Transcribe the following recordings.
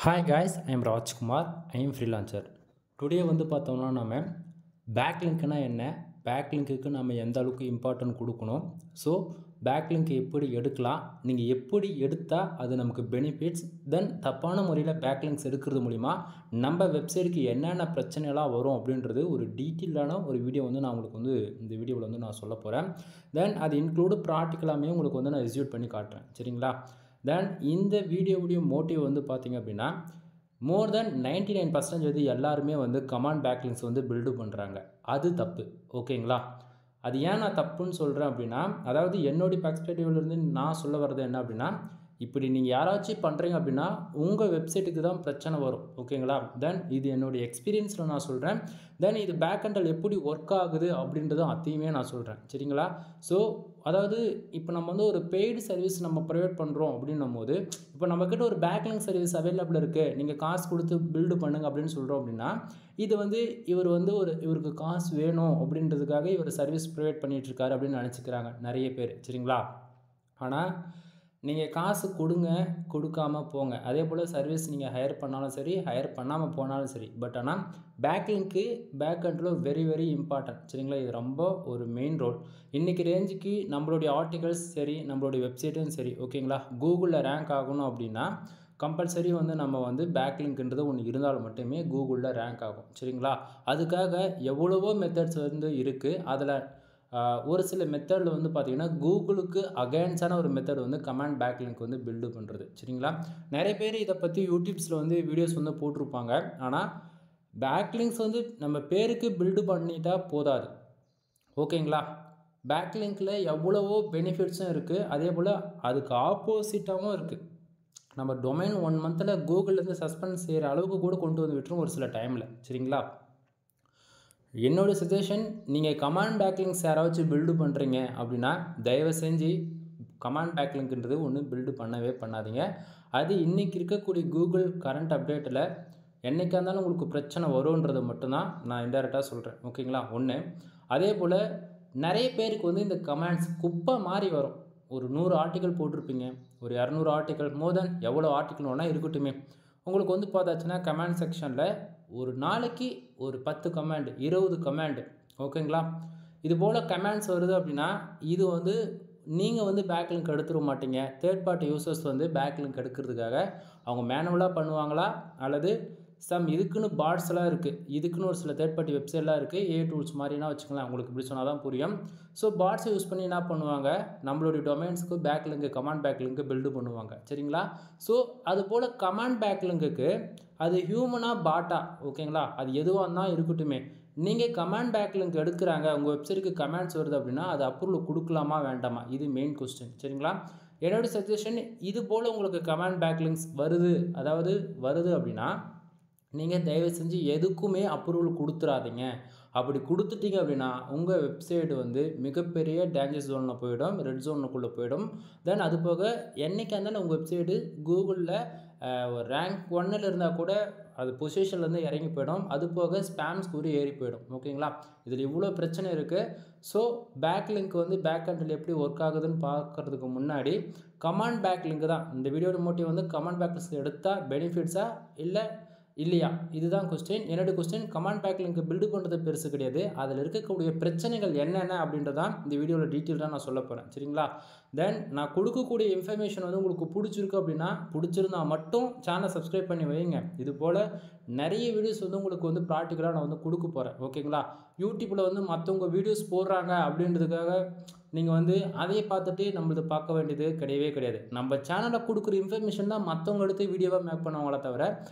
Hi guys, I am Rajkumar. I am freelancer. Today வந்து பார்த்தோம்னா நம்ம பேக்லிங்க்னா என்ன, பேக்லிங்க்குக்கு நம்ம எந்த அளவுக்கு இம்பார்ட்டன்ட் கொடுக்கணும், ஸோ பேக்லிங்க் எப்படி எடுக்கலாம், நீங்கள் எப்படி எடுத்தால் அது நமக்கு பெனிஃபிட்ஸ், தென் தப்பான முறையில் பேக்லிங்க்ஸ் எடுக்கிறது மூலிமா நம்ம வெப்சைட்டுக்கு என்னென்ன பிரச்சனைலாம் வரும் அப்படின்றது ஒரு டீட்டெயிலான ஒரு வீடியோ வந்து நான் உங்களுக்கு வந்து இந்த வீடியோவில் வந்து நான் சொல்ல போகிறேன். தென் அது இன்க்ளூடு ப்ராக்டிக்கலாமே உங்களுக்கு வந்து நான் எக்ஸிக்யூட் பண்ணி காட்டுறேன். சரிங்களா? தென் இந்த வீடியோவுடைய மோட்டிவ் வந்து பார்த்திங்க அப்படின்னா, மோர் தென் 99% வந்து எல்லாருமே வந்து கமாண்ட் பேக்லிங்க்ஸ் வந்து பில்டு பண்ணுறாங்க. அது தப்பு. ஓகேங்களா? அது ஏன் நான் தப்புன்னு சொல்கிறேன் அப்படின்னா, அதாவது என்னுடைய பெர்ஸ்பெக்டிவ்லேருந்து நான் சொல்ல வர்றது என்ன அப்படின்னா, இப்படி நீங்கள் யாராச்சும் பண்ணுறீங்க அப்படின்னா உங்கள் வெப்சைட்டுக்கு தான் பிரச்சனை வரும். ஓகேங்களா? தென் இது என்னுடைய எக்ஸ்பீரியன்ஸில் நான் சொல்கிறேன். தென் இது பேக் எண்டில் எப்படி ஒர்க் ஆகுது அப்படின்றதும் அதையுமே நான் சொல்கிறேன். சரிங்களா? ஸோ அதாவது இப்போ நம்ம வந்து ஒரு பெய்டு சர்வீஸ் நம்ம ப்ரொவைட் பண்ணுறோம் அப்படின்னும் போது, இப்போ நம்மக்கிட்ட ஒரு பேக்லிங்க் சர்வீஸ் அவைலபிள் இருக்குது, நீங்கள் காசு கொடுத்து பில்டு பண்ணுங்க அப்படின்னு சொல்கிறோம் அப்படின்னா, இது வந்து இவர் வந்து இவருக்கு காசு வேணும் அப்படின்றதுக்காக இவர் சர்வீஸ் ப்ரொவைட் பண்ணிகிட்ருக்காரு அப்படின்னு நினச்சிக்கிறாங்க நிறைய பேர். சரிங்களா? ஆனால் நீங்கள் காசு கொடுங்க, கொடுக்காம போங்க. அதே போல் சர்வீஸ் நீங்கள் ஹையர் பண்ணாலும் சரி, ஹையர் பண்ணாமல் போனாலும் சரி. பட் ஆனால் பேக்லிங்க்கு பேக் எண்டில் வெரி வெரி இம்பார்ட்டன்ட். சரிங்களா? இது ரொம்ப ஒரு மெயின் ரோல். இன்றைக்கி ரேஞ்சுக்கு நம்மளுடைய ஆர்டிகல்ஸ் சரி, நம்மளுடைய வெப்சைட்டும் சரி, ஓகேங்களா, கூகுளில் ரேங்க் ஆகணும் அப்படின்னா கம்பல்சரி வந்து நம்ம வந்து பேக்லிங்க்ன்றது ஒன்று இருந்தால் மட்டுமே கூகுளில் ரேங்க் ஆகும். சரிங்களா? அதுக்காக எவ்வளவோ மெத்தட்ஸ் வந்து இருக்குது. அதில் ஒரு சில மெத்தடில் வந்து பார்த்திங்கன்னா கூகுளுக்கு அகைன்ஸ்டான ஒரு மெத்தட் வந்து கமாண்ட் பேக்லிங்க் வந்து பில்டு பண்ணுறது. சரிங்களா? நிறைய பேர் இதை பற்றி யூடியூப்ஸில் வந்து வீடியோஸ் வந்து போட்டிருப்பாங்க. ஆனால் பேக்லிங்க்ஸ் வந்து நம்ம பேருக்கு பில்டு பண்ணிட்டால் போதாது. ஓகேங்களா? பேக்லிங்கில் எவ்வளவோ பெனிஃபிட்ஸும் இருக்குது, அதே போல் அதுக்கு ஆப்போசிட்டாகவும் இருக்குது. நம்ம டொமைன் 1 மந்தில் கூகுள்லேருந்து சஸ்பெண்ட் செய்கிற அளவுக்கு கூட கொண்டு வந்து விட்டுரும் ஒரு சில டைமில். சரிங்களா? என்னோடய சஜஷன், நீங்கள் கமாண்ட் பேக்லிங்க்ஸ் யாராச்சும் பில்டு பண்ணுறீங்க அப்படின்னா தயவு செஞ்சு கமாண்ட் பேக்லிங்க்ன்றது ஒன்று பில்டு பண்ணவே பண்ணாதீங்க. அது இன்றைக்கி இருக்கக்கூடிய கூகுள் கரண்ட் அப்டேட்டில் என்றைக்கா இருந்தாலும் உங்களுக்கு பிரச்சனை வரும்ன்றதை மட்டும்தான் நான் இன்டைரக்டாக சொல்கிறேன். ஓகேங்களா? ஒன்று. அதே போல் நிறைய பேருக்கு வந்து இந்த கமெண்ட்ஸ் குப்பை மாதிரி வரும். ஒரு 100 ஆர்டிக்கல் போட்டிருப்பீங்க, ஒரு 200 ஆர்டிக்கல், மோர் தென் எவ்வளோ ஆர்டிக்கல் வேணால் இருக்கட்டுமே, உங்களுக்கு வந்து பார்த்தாச்சுன்னா கமெண்ட் செக்ஷனில் ஒரு நாளைக்கு ஒரு 10 கமெண்ட், 20 கமெண்ட், ஓகேங்களா, இது போல் கமெண்ட்ஸ் வருது அப்படின்னா இது வந்து நீங்கள் வந்து பேக்லிங்க் எடுத்துட மாட்டீங்க. தேர்ட் பார்ட்டி யூசர்ஸ் வந்து பேக்லிங்க் எடுக்கிறதுக்காக அவங்க மேனுவலாக பண்ணுவாங்களா, அல்லது இதுக்குன்னு பாட்ஸ்லாம் இருக்குது, இதுக்குன்னு ஒரு சில தேர்ட் பார்ட்டி வெப்சைட்லாம் இருக்குது, ஏ டூல்ஸ் மாதிரினா வச்சுக்கலாம். உங்களுக்கு இப்படி சொன்னால் தான் புரியும். ஸோ பாட்ஸை யூஸ் பண்ணி என்ன பண்ணுவாங்க, நம்மளுடைய டொமைன்ஸுக்கு பேக்லிங்க் கமாண்ட் பேக்லிங்க்கு பில்டு பண்ணுவாங்க. சரிங்களா? ஸோ அது போல் கமாண்ட் பேக்லிங்க்குக்கு அது ஹியூமனாக பாட்டா, ஓகேங்களா, அது எதுவாக இருந்தால் இருக்கட்டுமே, நீங்கள் கமாண்ட் பேக்லிங்க் எடுக்கிறாங்க, உங்கள் வெப்சைட்டுக்கு கமெண்ட்ஸ் வருது அப்படின்னா அது அப்ரூவல் கொடுக்கலாமா வேண்டாமா, இது மெயின் கொஸ்டின். சரிங்களா? என்னோடய சஜஷன், இது போல் உங்களுக்கு கமாண்ட் பேக்லிங்க்ஸ் வருது அப்படின்னா நீங்கள் தயவு செஞ்சு எதுக்குமே அப்ரூவல் கொடுத்துறாதீங்க. அப்படி கொடுத்துட்டீங்க அப்படின்னா உங்கள் வெப்சைட் வந்து மிகப்பெரிய டேஞ்சர் ஜோனில் போயிடும், ரெட் ஜோனுக்குள்ளே போயிடும். தென் அது போக என்றைக்கா இருந்தாலும் உங்கள் வெப்சைட்டு கூகுளில் ரேங்க் 1ல் இருந்தால் கூட அது பொசிஷன்லேருந்து இறங்கி போயிடும். அது போக ஸ்பேம் ஸ்கோர் ஏறி போயிடும். ஓகேங்களா? இதில் இவ்வளோ பிரச்சனை இருக்குது. ஸோ பேக்லிங்க் வந்து பேக் எண்டில் எப்படி ஒர்க் ஆகுதுன்னு பார்க்குறதுக்கு முன்னாடி கமாண்ட் பேக்லிங்க் தான் இந்த வீடியோட மோட்டிவ். வந்து கமாண்ட் பேக்லிங்க் எடுத்தால் பெனிஃபிட்ஸா இல்லை இல்லையா, இதுதான் கொஸ்டின். என்னோடய கொஸ்டின், கமாண்ட் பேக்லிங்க் பில்டு பண்ணுறது பெருசு கிடையாது, அதில் இருக்கக்கூடிய பிரச்சனைகள் என்னென்ன அப்படின்றதான் இந்த வீடியோவில் டீட்டெயிலாக நான் சொல்ல போகிறேன். சரிங்களா? தென் நான் கொடுக்கக்கூடிய இன்ஃபர்மேஷன் வந்து உங்களுக்கு பிடிச்சிருக்கு அப்படின்னா, பிடிச்சிருந்தா மட்டும் சேனலை சப்ஸ்கிரைப் பண்ணி வைங்க. இது போல் நிறைய வீடியோஸ் வந்து உங்களுக்கு வந்து ப்ராக்டிக்கலாக நான் வந்து கொடுக்க போகிறேன். ஓகேங்களா? யூடியூப்பில் வந்து மற்றவங்க வீடியோஸ் போடுறாங்க அப்படின்றதுக்காக நீங்கள் வந்து அதையே பார்த்துட்டு நம்மளது பார்க்க வேண்டியது கிடையவே கிடையாது. நம்ம சேனலில் கொடுக்குற இன்ஃபர்மேஷன் தான் மற்றவங்க எடுத்து வீடியோவாக மேக் பண்ணுவாங்களே தவிர,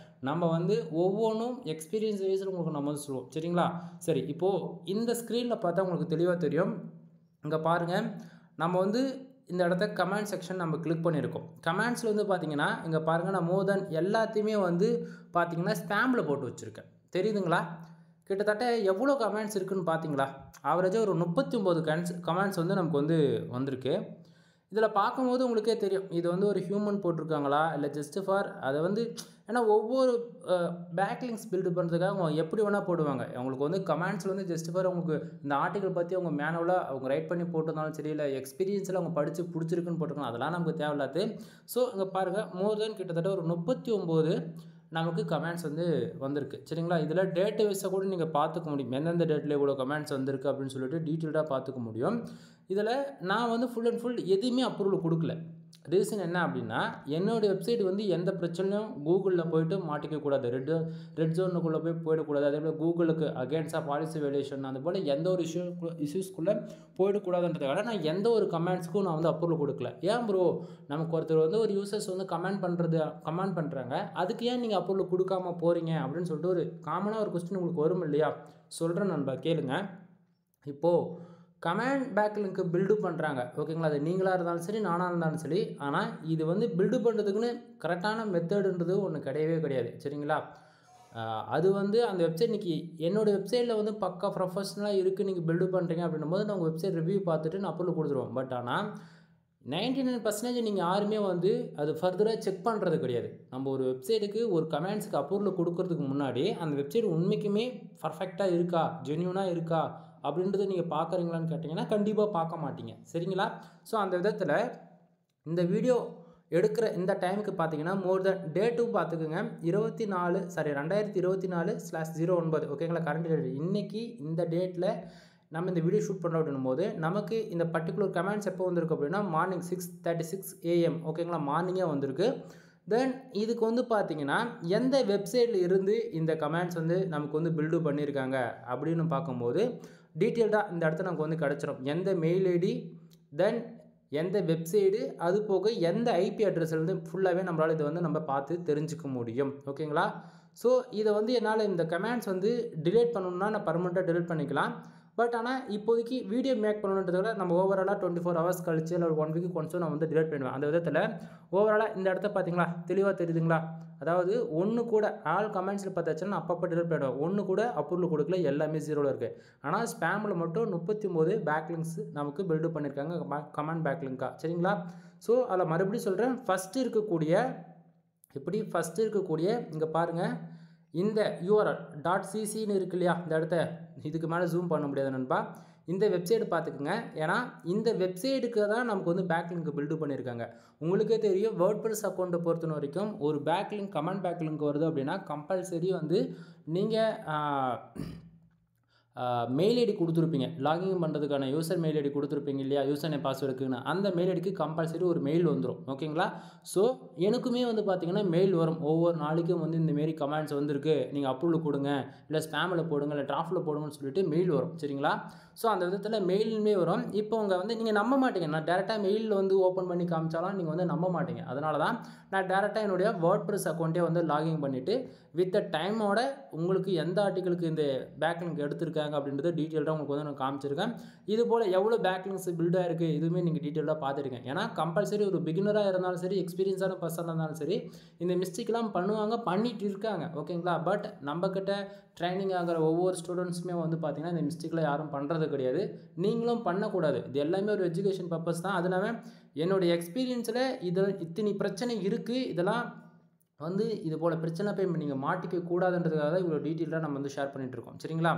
நம்ம வந்து ஒவ்வொன்றும் எக்ஸ்பீரியன்ஸ் வைஸில் உங்களுக்கு நம்ம வந்து சொல்லுவோம். சரிங்களா? சரி, இப்போது இந்த ஸ்க்ரீனில் பார்த்தா உங்களுக்கு தெளிவாக தெரியும். இங்கே பாருங்கள், நம்ம வந்து இந்த இடத்த கமெண்ட் செக்ஷன் நம்ம கிளிக் பண்ணியிருக்கோம். கமெண்ட்ஸில் வந்து பார்த்தீங்கன்னா இங்கே பாருங்கள், நான் மோர் தென் எல்லாத்தையுமே வந்து பார்த்தீங்கன்னா ஸ்பேமில் போட்டு வச்சுருக்கேன். தெரியுதுங்களா? கிட்டத்தட்ட எவ்வளோ கமெண்ட்ஸ் இருக்குதுன்னு பார்த்தீங்களா? ஆவரேஜாக ஒரு 39 கமெண்ட்ஸ் வந்து நமக்கு வந்து வந்திருக்கு. இதில் பார்க்கும்போது உங்களுக்கே தெரியும், இது வந்து ஒரு ஹியூமன் போட்டிருக்காங்களா இல்லை ஜஸ்ட் ஃபார் அதை வந்து, ஏன்னா ஒவ்வொரு பேக்லிங்க்ஸ் பில்டு பண்ணுறதுக்காக அவங்க எப்படி வேணால் போடுவாங்க. அவங்களுக்கு வந்து கமெண்ட்ஸில் வந்து ஜஸ்ட் ஃபார் அவங்களுக்கு இந்த ஆர்டிக்கல் பற்றி அவங்க மேனுவலாக அவங்க ரைட் பண்ணி போட்டிருந்தாலும் சரி, இல்லை எக்ஸ்பீரியன்ஸில் அவங்க படித்து பிடிச்சிருக்குன்னு போட்டிருக்காங்க, அதெல்லாம் நமக்கு தேவையில்லாது. ஸோ இங்கே பாருங்கள், மோர் தென் கிட்டத்தட்ட ஒரு 39 நமக்கு கமெண்ட்ஸ் வந்து வந்திருக்கு சரிங்களா. இதில் டேட்டு வைஸை கூட நீங்கள் பார்த்துக்க முடியும், எந்தெந்த டேட்டில் இவ்வளோ கமெண்ட்ஸ் வந்திருக்கு அப்படின்னு சொல்லிட்டு டீட்டெயில்டாக பார்த்துக்க முடியும். இதில் நான் வந்து ஃபுல் அண்ட் ஃபுல் எதுவுமே அப்ரூவல் கொடுக்கல. ரீசன் என்ன அப்படின்னா, என்னோடய வெப்சைட் வந்து எந்த பிரச்சனையும் கூகுளில் போய்ட்டு மாட்டிக்கக்கூடாது, ரெட் ஜோனுக்குள்ளே போயிடக்கூடாது. அதே போல் கூகுளுக்கு அகேன்ஸ்டாக பாலிசி வேலியேஷன் அந்த போல் எந்த ஒரு இஷ்யூஸ்க்குள்ளே போயிடக்கூடாதுன்றதுக்காக நான் எந்த ஒரு கமெண்ட்ஸ்க்கும் நான் வந்து அப்ரூவல் கொடுக்கல. ஏன் ப்ரோ, நமக்கு ஒருத்தர் வந்து ஒரு யூசர்ஸ் வந்து கமெண்ட் பண்ணுறாங்க, அதுக்கு ஏன் நீங்கள் அப்ரூவல் கொடுக்காம போகிறீங்க அப்படின்னு சொல்லிட்டு ஒரு காமனாக ஒரு கொஸ்டின் உங்களுக்கு வரும் இல்லையா. சொல்கிறேன் நண்பா, கேளுங்க. இப்போது கமெண்ட் பேக் லிங்க்கு பில்டு பண்ணுறாங்க ஓகேங்களா. அது நீங்களாக இருந்தாலும் சரி, நானாக இருந்தாலும் சரி. ஆனால் இது வந்து பில்டு பண்ணுறதுக்குன்னு கரெக்டான மெத்தடுன்றது ஒன்று கிடையவே கிடையாது சரிங்களா. அது வந்து அந்த வெப்சைட் இன்றைக்கி என்னோடய வெப்சைட்டில் வந்து பக்கா ப்ரொஃபஷ்னலாக இருக்குது, நீங்கள் பில்டு பண்ணுறீங்க அப்படின்னும் போது நான் உங்கள் வெப்சைட் ரிவ்யூ பார்த்துட்டு நான் அப்ரூவல் கொடுத்துருவோம். பட் ஆனால் 99% நீங்கள் யாருமே வந்து அது ஃபர்தராக செக் பண்ணுறது கிடையாது. நம்ம ஒரு வெப்சைட்டுக்கு ஒரு கமெண்ட்ஸுக்கு அப்ரூவல் கொடுக்கறதுக்கு முன்னாடி அந்த வெப்சைட் உண்மைக்குமே பர்ஃபெக்டாக இருக்கா, ஜென்யூனாக இருக்கா அப்படின்றத நீங்கள் பார்க்குறீங்களான்னு கேட்டிங்கன்னா கண்டிப்பாக பார்க்க மாட்டீங்க சரிங்களா. ஸோ அந்த விதத்தில் இந்த வீடியோ எடுக்கிற இந்த டைமுக்கு பார்த்தீங்கன்னா மோர் தென் டேட்டு பார்த்துக்குங்க, 2024/09 ஓகேங்களா. கரண்ட் டேட் இன்றைக்கி இந்த டேட்டில் நம்ம இந்த வீடியோ ஷூட் பண்ணுறோம் அப்படின்னும் போது நமக்கு இந்த பர்டிகுலர் கமெண்ட்ஸ் எப்போ வந்திருக்கு அப்படின்னா மார்னிங் 6:36 AM ஓகேங்களா, மார்னிங்கே வந்திருக்கு. தென் இதுக்கு வந்து பார்த்திங்கன்னா எந்த வெப்சைட்டில் இருந்து இந்த கமெண்ட்ஸ் வந்து நமக்கு வந்து பில்டு பண்ணியிருக்காங்க அப்படின்னு பார்க்கும்போது டீட்டெயில்டாக இந்த இடத்துல நமக்கு வந்து கிடச்சிரும். எந்த மெயில் ஐடி, தென் எந்த வெப்சைடு, அது போக எந்த ஐபி அட்ரஸ்லேருந்து ஃபுல்லாகவே நம்மளால் இதை வந்து நம்ம பார்த்து தெரிஞ்சுக்க முடியும் ஓகேங்களா. ஸோ இதை வந்து என்னால் இந்த கமெண்ட்ஸ் வந்து டிலீட் பண்ணணுன்னா நான் பர்மனெண்ட்டாக டிலீட் பண்ணிக்கலாம். பட் ஆனால் இப்போதைக்கு வீடியோ மேக் பண்ணணுன்றத நம்ம ஓவராலாக 24 hours கழிச்சு இல்லை 1 வீக் ஒன்ஸோ நான் வந்து டிலீட் பண்ணுவேன். அந்த விதத்தில் ஓவராலாக இந்த இடத்த பார்த்தீங்களா, தெளிவாக தெரியுதுங்களா. அதாவது ஒன்று கூட ஆல் கமெண்ட்ஸில் பார்த்தாச்சுன்னா அப்பப்போ டிலீட் பண்ணிடுவேன். ஒன்று கூட அப்ரூவல் கொடுக்கல, எல்லாமே 0ல் இருக்குது. ஆனால் ஸ்பேமில் மட்டும் 39 பேக்லிங்ஸ் நமக்கு பில்டு பண்ணியிருக்காங்க கமெண்ட் பேக்லிங்காக சரிங்களா. ஸோ அதில் மறுபடியும் சொல்கிறேன், ஃபஸ்ட்டு இருக்கக்கூடிய இங்கே பாருங்கள், இந்த URL .ccன்னு இருக்கு இல்லையா, இந்த இடத்த இதுக்கு மேலே ஜூம் பண்ண முடியாது நண்பா. இந்த வெப்சைட் பார்த்துக்குங்க, ஏன்னா இந்த வெப்சைட்டுக்கு தான் நமக்கு வந்து பேக்லிங்க் பில்டு பண்ணியிருக்காங்க. உங்களுக்கே தெரியும், வேர்ட்பிரஸ் அக்கௌண்ட்டை பொறுத்த வரைக்கும் ஒரு பேக்லிங்க் கமெண்ட் பேக்லிங்க் வருது அப்படின்னா கம்பல்சரி வந்து நீங்கள் மெயில் ஐடி கொடுத்துருப்பீங்க, லாகின் பண்ணுறதுக்கான யூசர் மெயில் ஐடி கொடுத்துருப்பீங்க இல்லையா, யூசர் நேம் பாஸ்வேர்டுக்குன்னு. அந்த மெயில் ஐடிக்கு கம்பல்சரி ஒரு மெயில் வந்துடும் ஓகேங்களா. ஸோ எனக்குமே வந்து பார்த்திங்கன்னா மெயில் வரும், ஒவ்வொரு நாளைக்கும் வந்து இந்தமாரி கமெண்ட்ஸ் வந்திருக்கு, நீங்கள் அப்ரூவல் கொடுங்க, இல்லை ஸ்பேமில் போடுங்க, இல்லை டிராஃப்டில் போடுங்கன்னு சொல்லிட்டு மெயில் வரும் சரிங்களா. ஸோ அந்த விதத்தில் மெயிலுமே வரும். இப்போ உங்கள் வந்து நீங்கள் நம்ப மாட்டீங்க, நான் டேரெக்டாக மெயிலில் வந்து ஓப்பன் பண்ணி காமிச்சாலும் நீங்கள் வந்து நம்ப மாட்டீங்க. அதனால தான் நான் டேரெக்டாக என்னுடைய வேர்ட்பிரஸ் அக்கௌண்ட்டே வந்து லாகின் பண்ணிவிட்டு வித் டைமோட உங்களுக்கு எந்த ஆர்டிகளுக்கு இந்த பேக்லிங்க் எடுத்திருக்காங்க அப்படின்றத டீட்டெயில்டாக உங்களுக்கு வந்து நான் காமிச்சிருக்கேன். இது போல் எவ்வளோ பேக்லிங்ஸ் பில்டாக இருக்குது இதுவுமே நீங்கள் டீட்டெயிலாக பார்த்துருக்கேன். ஏன்னா கம்பல்சரி ஒரு பிகினராக இருந்தாலும் சரி, எக்ஸ்பீரியன்ஸான பர்சனாக இருந்தாலும் சரி, இந்த மிஸ்டேக்லாம் பண்ணுவாங்க, பண்ணிட்டு இருக்காங்க ஓகேங்களா. பட் நம்மக்கிட்ட ட்ரைனிங் ஆகிற ஒவ்வொரு ஸ்டூடெண்ட்ஸுமே வந்து பார்த்திங்கன்னா இந்த மிஸ்டேக்கில் யாரும் பண்ணுறது கிடையாது, நீங்களும் பண்ணக்கூடாது. இது எல்லாமே ஒரு எஜுகேஷன் பர்பஸ் தான். அதனால என்னுடைய எக்ஸ்பீரியன்ஸில் இத்தனை பிரச்சனை இருக்குது, இதெல்லாம் வந்து இது போல் பிரச்சனை போய் நீங்கள் மாட்டிக்க கூடாதுன்றதுக்காக தான் இவ்வளோ டீட்டெயிலாக நம்ம வந்து ஷேர் பண்ணிகிட்ருக்கோம் சரிங்களா.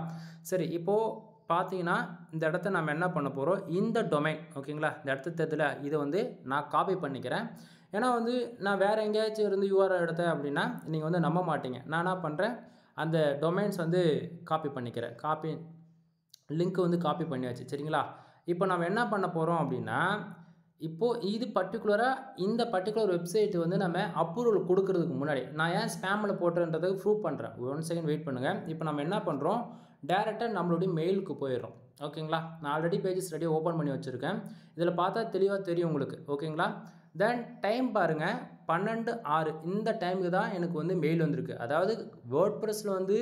சரி, இப்போது பார்த்தீங்கன்னா இந்த இடத்த நம்ம என்ன பண்ண போகிறோம், இந்த டொமைன் ஓகேங்களா, இந்த இடத்த தெரியல, இதை வந்து நான் காப்பி பண்ணிக்கிறேன். ஏன்னா வந்து நான் வேறு எங்கேயாச்சும் இருந்து URL எடுத்தேன் அப்படின்னா நீங்கள் வந்து நம்ப மாட்டீங்க. நான் என்ன பண்ணுறேன், அந்த டொமைன்ஸ் வந்து காப்பி பண்ணிக்கிறேன். லிங்க் வந்து காப்பி பண்ணியாச்சு சரிங்களா. இப்போ நம்ம என்ன பண்ண போகிறோம் அப்படின்னா, இப்போது இது பர்டிகுலராக இந்த பர்டிகுலர் வெப்சைட் வந்து நம்ம அப்ரூவல் கொடுக்கறதுக்கு முன்னாடி நான் ஏன் ஸ்பேமில் போட்டுறதுக்கு ப்ரூவ் பண்ணுறேன். 1 செகண்ட் வெயிட் பண்ணுங்கள். இப்போ நம்ம என்ன பண்ணுறோம், டேரெக்டாக நம்மளுடைய மெயிலுக்கு போயிடுறோம் ஓகேங்களா. நான் ஆல்ரெடி பேஜஸ் ரெடியாக ஓப்பன் பண்ணி வச்சுருக்கேன். இதில் பார்த்தா தெளிவாக தெரியும் உங்களுக்கு ஓகேங்களா. தென் டைம் பாருங்கள், 12:06 இந்த டைமுக்கு தான் எனக்கு வந்து மெயில் வந்திருக்கு. அதாவது வேர்ட்பிரஸில் வந்து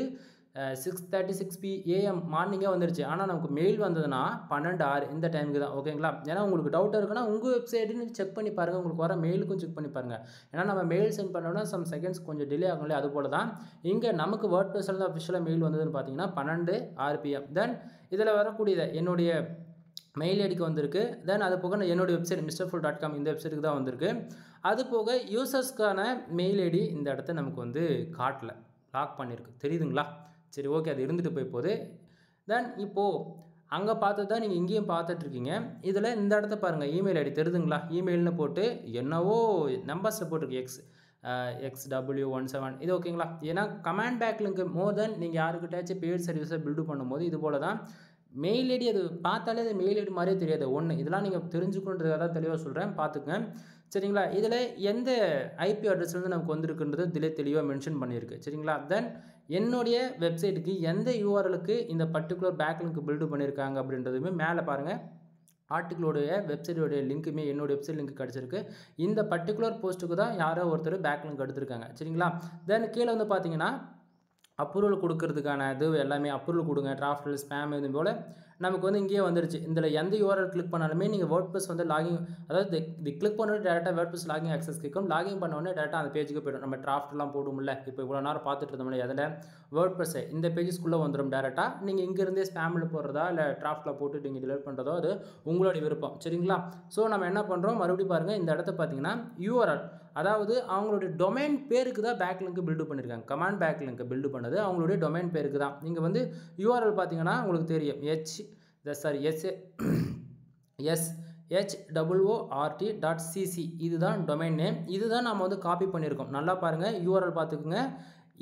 6:36 AM மார்னிங்கே வந்துருச்சு. ஆனால் நமக்கு மெயில் வந்ததுன்னா 12:06 இந்த டைமுக்கு தான் ஓகேங்களா. ஏன்னா உங்களுக்கு டவுட்டாக இருக்குன்னா உங்கள் வெப்சைட்டுன்னு செக் பண்ணி பாருங்கள், உங்களுக்கு வர மெயிலுக்கும் செக் பண்ணி பாருங்கள். ஏன்னா நம்ம மெயில் சென்ட் பண்ணோன்னா சம் செகண்ட்ஸ் கொஞ்சம் டிலே ஆகும் இல்லையா, அது போல தான் இங்கே நமக்கு வேர்ட்பிரஸில் தான் அஃபிஷியலாக மெயில் வந்ததுன்னு பார்த்தீங்கன்னா 12:06 PM. தென் இதில் வரக்கூடியதை என்னுடைய மெயில் ஐடிக்கு வந்திருக்கு. தென் அது போக என்னுடைய வெப்சைட் mrfull.com இந்த வெப்சைட்டுக்கு தான் வந்திருக்கு. அது போக யூசர்ஸ்க்கான மெயில் ஐடி இந்த இடத்த நமக்கு வந்து காட்டல, லாக் பண்ணியிருக்கு, தெரியுதுங்களா. சரி ஓகே, அது இருந்துட்டு போய் போகுது. தென் இப்போது அங்கே பார்த்து தான் நீங்கள் இங்கேயும் பார்த்துட்ருக்கீங்க. இதில் இந்த இடத்த பாருங்கள், இமெயில் ஐடி தெரியுதுங்களா. இமெயில்னு போட்டு என்னவோ நம்பர்ஸில் போட்டிருக்கு, XW17 இது ஓகேங்களா. ஏன்னா கமாண்ட் பேக் லிங்க் மோர் தென் நீங்கள் யாருக்கிட்டாச்சும் பெய்ட் சர்வீஸை பில்டு பண்ணும்போது இது போல தான் மெயில் ஐடி அது பார்த்தாலே அது மெயில் ஐடி மாதிரியே தெரியாது ஒன்று. இதெல்லாம் நீங்கள் தெரிஞ்சுக்கணுன்றதாக தான் தெளிவாக சொல்கிறேன், பார்த்துக்கங்க சரிங்களா. இதில் எந்த ஐபி அட்ரஸ்லேருந்து நமக்கு வந்திருக்குன்றது இதில் தெளிவாக மென்ஷன் பண்ணியிருக்கு சரிங்களா. தென் என்னுடைய வெப்சைட்டுக்கு எந்த யூஆர்எலுக்கு இந்த பர்டிகுலர் பேக் லிங்க் பில்டு பண்ணியிருக்காங்க அப்படின்றதுமே மேலே பாருங்கள் ஆர்டிக்கிளோடைய வெப்சைட்டோடைய லிங்க்குமே என்னோடய வெப்சைட் லிங்க் கிடச்சிருக்கு. இந்த பர்டிகுலர் போஸ்ட்டுக்கு தான் யாரோ ஒருத்தர் பேக் லிங்க் எடுத்திருக்காங்க சரிங்களா. தென் கீழே வந்து பார்த்தீங்கன்னா அப்ரூவல் கொடுக்கறதுக்கான இது எல்லாமே அப்ரூவல் கொடுங்க, டிராஃப்ட், ஸ்பேம் இது போல் நமக்கு வந்து இங்கேயே வந்துருச்சு. இதில் எந்த யூஆர்எல் கிளிக் பண்ணாலுமே நீங்கள் வேர்ட்ப்ரெஸ் வந்து லாகின், அதாவது இது கிளிக் பண்ணோடனே டேரெக்டாக வேர்ட்ப்ரெஸ் லாகின் ஆக்சஸ் கேட்கும். லாகின் பண்ணோடனே டேரெக்டாக அந்த பேஜுக்கு போய்டும். நம்ம டிராஃப்ட்லாம் போடும்ல, இப்போ இவ்வளோ நேரம் பார்த்துட்டு இருந்தோம்ல அதில் வேர்ட்ப்ரெஸ்ஸை இந்த பேஜஸ்க்குள்ளே வந்துடும் டேரெக்டாக. நீங்கள் இங்கேருந்தே ஸ்பேமில் போடுறதா இல்லை டிராஃப்ட்டில் போட்டு நீங்கள் டிலீட் பண்ணுறதோ அது உங்களுடைய விருப்பம் சரிங்களா. ஸோ நம்ம என்ன பண்ணுறோம், மறுபடியும் பாருங்கள் இந்த இடத்த பார்த்தீங்கன்னா யூஆர்எல், அதாவது அவங்களுடைய டொமைன் பேருக்கு தான் பேக் லிங்க் பில்டு பண்ணியிருக்காங்க. கமாண்ட் பேக் லிங்க் பில்டு பண்ணது அவங்களுடைய டொமைன் பேருக்கு தான். நீங்கள் வந்து யூஆர்எல் பார்த்தீங்கன்னா உங்களுக்கு தெரியும் short.cc இதுதான் டொமைன் நேம். இதுதான் நம்ம வந்து காப்பி பண்ணியிருக்கோம். நல்லா பாருங்கள் யூஆர்எல் பார்த்துக்குங்க.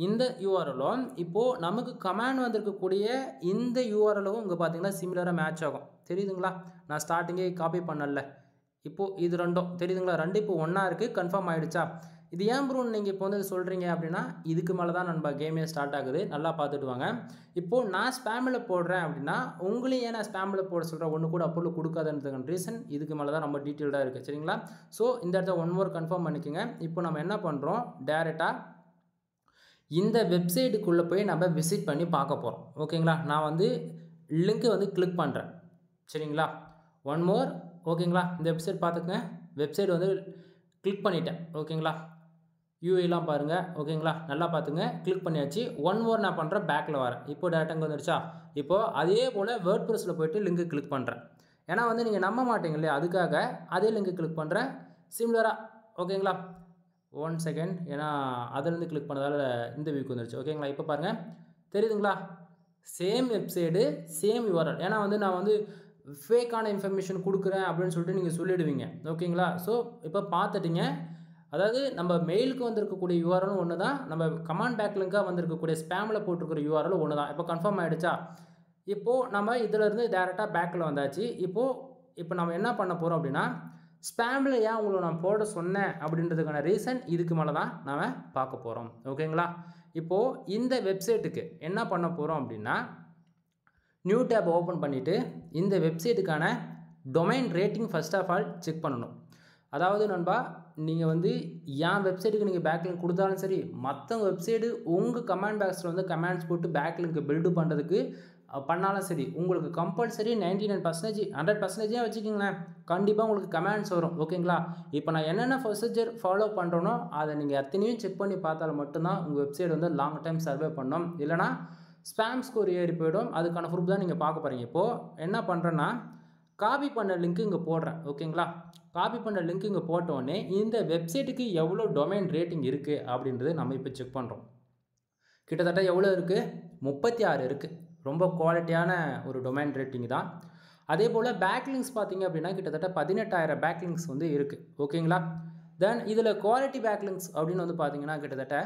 இந்த யூஆர்எலும் இப்போது நமக்கு கமாண்ட் வந்திருக்கக்கூடிய இந்த யூஆர்எலும் இங்கே பார்த்தீங்கன்னா சிமிலராக மேட்ச் ஆகும். தெரியுதுங்களா, நான் ஸ்டார்டிங்கே காப்பி பண்ணல. இப்போது இது ரெண்டும் தெரியுதுங்களா, ரெண்டு இப்போ ஒன்றா இருக்குது, கன்ஃபார்ம் ஆகிடுச்சா. இது ஏன் ப்ரோ நீங்கள் இப்போ வந்து சொல்கிறீங்க அப்படின்னா இதுக்கு மேலே தான் நம்ம கேமே ஸ்டார்ட் ஆகுது, நல்லா பார்த்துட்டு வாங்க. இப்போது நான் ஸ்பேமில் போடுறேன் அப்படின்னா உங்களையும் ஏன் நான் ஸ்பேமில் போட சொல்கிறேன், ஒன்று கூட அப்ரூவல் கொடுக்காதுன்றதுக்கான ரீசன் இதுக்கு மேலே தான் ரொம்ப டீட்டெயில்டாக இருக்குது சரிங்களா. ஸோ இந்த இடத்த ஒன் மோர் கன்ஃபார்ம் பண்ணிக்கோங்க. இப்போ நம்ம என்ன பண்ணுறோம், டேரெக்டாக இந்த வெப்சைட்டுக்குள்ளே போய் நம்ம விசிட் பண்ணி பார்க்க போகிறோம் ஓகேங்களா. நான் வந்து லிங்க்கை வந்து கிளிக் பண்ணுறேன் சரிங்களா. ஒன் மோர் ஓகேங்களா. இந்த வெப்சைட் பார்த்துக்குங்க. வெப்சைட் வந்து கிளிக் பண்ணிட்டேன் ஓகேங்களா. யூஐலாம் பாருங்கள் ஓகேங்களா, நல்லா பார்த்துங்க. கிளிக் பண்ணியாச்சு. ஒன் மோர் நான் பண்ணுறேன், பேக்கில் வரேன். இப்போ டேட்டாங்க வந்துடுச்சா. இப்போது அதே போல் வேர்ட்ப்ரெஸ்ஸில் போய்ட்டு லிங்க்கு கிளிக் பண்ணுறேன். ஏன்னா வந்து நீங்கள் நம்ப மாட்டீங்க இல்லையா, அதுக்காக அதே லிங்க்கு கிளிக் பண்ணுறேன் சிமிலராக ஓகேங்களா. 1 செகண்ட், ஏன்னா அதிலேருந்து கிளிக் பண்ணதால் இந்த வியூக்கு வந்துடுச்சு ஓகேங்களா. இப்போ பாருங்கள் தெரியுதுங்களா, சேம் வெப்சைடு சேம் யூஆர்எல். ஏன்னா வந்து நான் வந்து ஃபேக்கான இன்ஃபர்மேஷன் கொடுக்குறேன் அப்படின்னு சொல்லிட்டு நீங்கள் சொல்லிவிடுவீங்க ஓகேங்களா. ஸோ இப்போ பார்த்துட்டிங்க, அதாவது நம்ம மெயிலுக்கு வந்திருக்கக்கூடிய யூஆர்எலும் ஒன்று தான், நம்ம கமாண்ட் பேக் லிங்காக வந்திருக்கக்கூடிய ஸ்பேமில் போட்டிருக்கிற யூஆர்எலும் ஒன்று தான். இப்போ கன்ஃபார்ம் ஆகிடுச்சா. இப்போது நம்ம இதிலேருந்து டேரெக்டாக பேக்கில் வந்தாச்சு. இப்போ நம்ம என்ன பண்ண போகிறோம் அப்படின்னா, ஸ்பேமில் ஏன் உங்களை நான் போட சொன்னேன் அப்படின்றதுக்கான ரீசன் இதுக்கு மேலே தான் நாம் பார்க்க போகிறோம் ஓகேங்களா. இப்போது இந்த வெப்சைட்டுக்கு என்ன பண்ண போகிறோம் அப்படின்னா, நியூ டேப் ஓப்பன் பண்ணிவிட்டு இந்த வெப்சைட்டுக்கான domain rating first of all check பண்ணணும். அதாவது நண்பா, நீங்கள் வந்து என் வெப்சைட்டுக்கு நீங்கள் பேக் லிங்க் கொடுத்தாலும் சரி, மற்றவங்க வெப்சைட்டு உங்கள் கமெண்ட் பாக்ஸில் வந்து கமெண்ட்ஸ் போட்டு பேக் லிங்க் பில்டு பண்ணுறதுக்கு பண்ணாலும் சரி, உங்களுக்கு கம்பல்சரி 99% 100% வச்சுக்கிங்களேன், கண்டிப்பாக உங்களுக்கு கமெண்ட்ஸ் வரும் ஓகேங்களா. இப்போ நான் என்னென்ன ப்ரொசீஜர் ஃபாலோ பண்ணுறேனோ அதை நீங்கள் எத்தனையும் செக் பண்ணி பார்த்தாலும் மட்டும்தான் உங்கள் வெப்சைட் வந்து லாங் டைம் சர்வே பண்ணணும். இல்லைனா ஸ்பேம் ஸ்கோர் ஏறி போயிடும். அதுக்கான ப்ரூஃப் தான் நீங்கள் பார்க்க போகிறீங்க. இப்போது என்ன பண்ணுறேன்னா, காப்பி பண்ண லிங்க்கு இங்கே போடுறேன் ஓகேங்களா. காப்பி பண்ண லிங்க் இங்கே போட்டோடனே இந்த வெப்சைட்டுக்கு எவ்வளோ டொமைன் ரேட்டிங் இருக்குது அப்படின்றது நம்ம இப்போ செக் பண்ணுறோம். கிட்டத்தட்ட எவ்வளோ இருக்குது, 36 இருக்குது. ரொம்ப குவாலிட்டியான ஒரு டொமைன் ரேட்டிங் தான். அதே போல் பேக்லிங்ஸ் பார்த்தீங்க அப்படின்னா கிட்டத்தட்ட 18,000 பேக்லிங்ஸ் வந்து இருக்குது ஓகேங்களா. தென் இதில் குவாலிட்டி பேக்லிங்ஸ் அப்படின்னு வந்து பார்த்தீங்கன்னா கிட்டத்தட்ட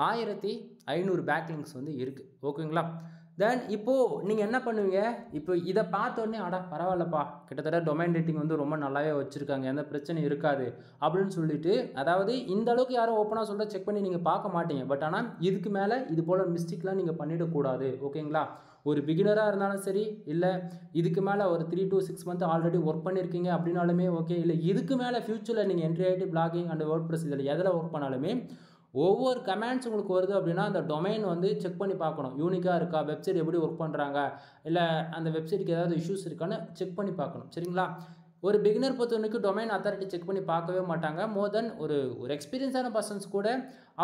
1500 பேக்லிங்ஸ் வந்து இருக்குது ஓகேங்களா. தென் இப்போது நீங்கள் என்ன பண்ணுவீங்க, இப்போ இதை பார்த்தோன்னே அடா பரவாயில்லப்பா, கிட்டத்தட்ட டொமைன் ரேட்டிங் வந்து ரொம்ப நல்லாவே வச்சுருக்காங்க, எந்த பிரச்சனையும் இருக்காது அப்படின்னு சொல்லிட்டு, அதாவது இந்த அளவுக்கு யாரும் ஓப்பனாக சொல்ல செக் பண்ணி நீங்கள் பார்க்க மாட்டீங்க. பட் ஆனால் இதுக்கு மேலே இது போல் மிஸ்டேக்லாம் நீங்கள் பண்ணிடக்கூடாது ஓகேங்களா. ஒரு பிகினராக இருந்தாலும் சரி, இல்லை இதுக்கு மேலே ஒரு 3 to 6 மந்த் ஆல்ரெடி ஒர்க் பண்ணியிருக்கீங்க அப்படின்னாலுமே ஓகே, இல்லை இதுக்கு மேலே ஃப்யூச்சரில் நீங்கள் என்ட்ரி ஆகிட்டு பிளாகிங் அண்ட் வேர்ட்ப்ரெஸ் இதில் எதில் ஒர்க் பண்ணாலுமே ஒவ்வொரு கமெண்ட்ஸ் உங்களுக்கு வருது அப்படின்னா அந்த டொமைன் வந்து செக் பண்ணி பார்க்கணும், யூனிக்காக இருக்கா, வெப்சைட் எப்படி ஒர்க் பண்ணுறாங்க, இல்லை அந்த வெப்சைட்டுக்கு ஏதாவது இஷ்யூஸ் இருக்கான்னு செக் பண்ணி பார்க்கணும் சரிங்களா. ஒரு பிகினர் பொறுத்த வரைக்கும் டொமைன் அத்தாரிட்டி செக் பண்ணி பார்க்கவே மாட்டாங்க. மோர் தென் ஒரு எக்ஸ்பீரியன்ஸான பர்சன்ஸ் கூட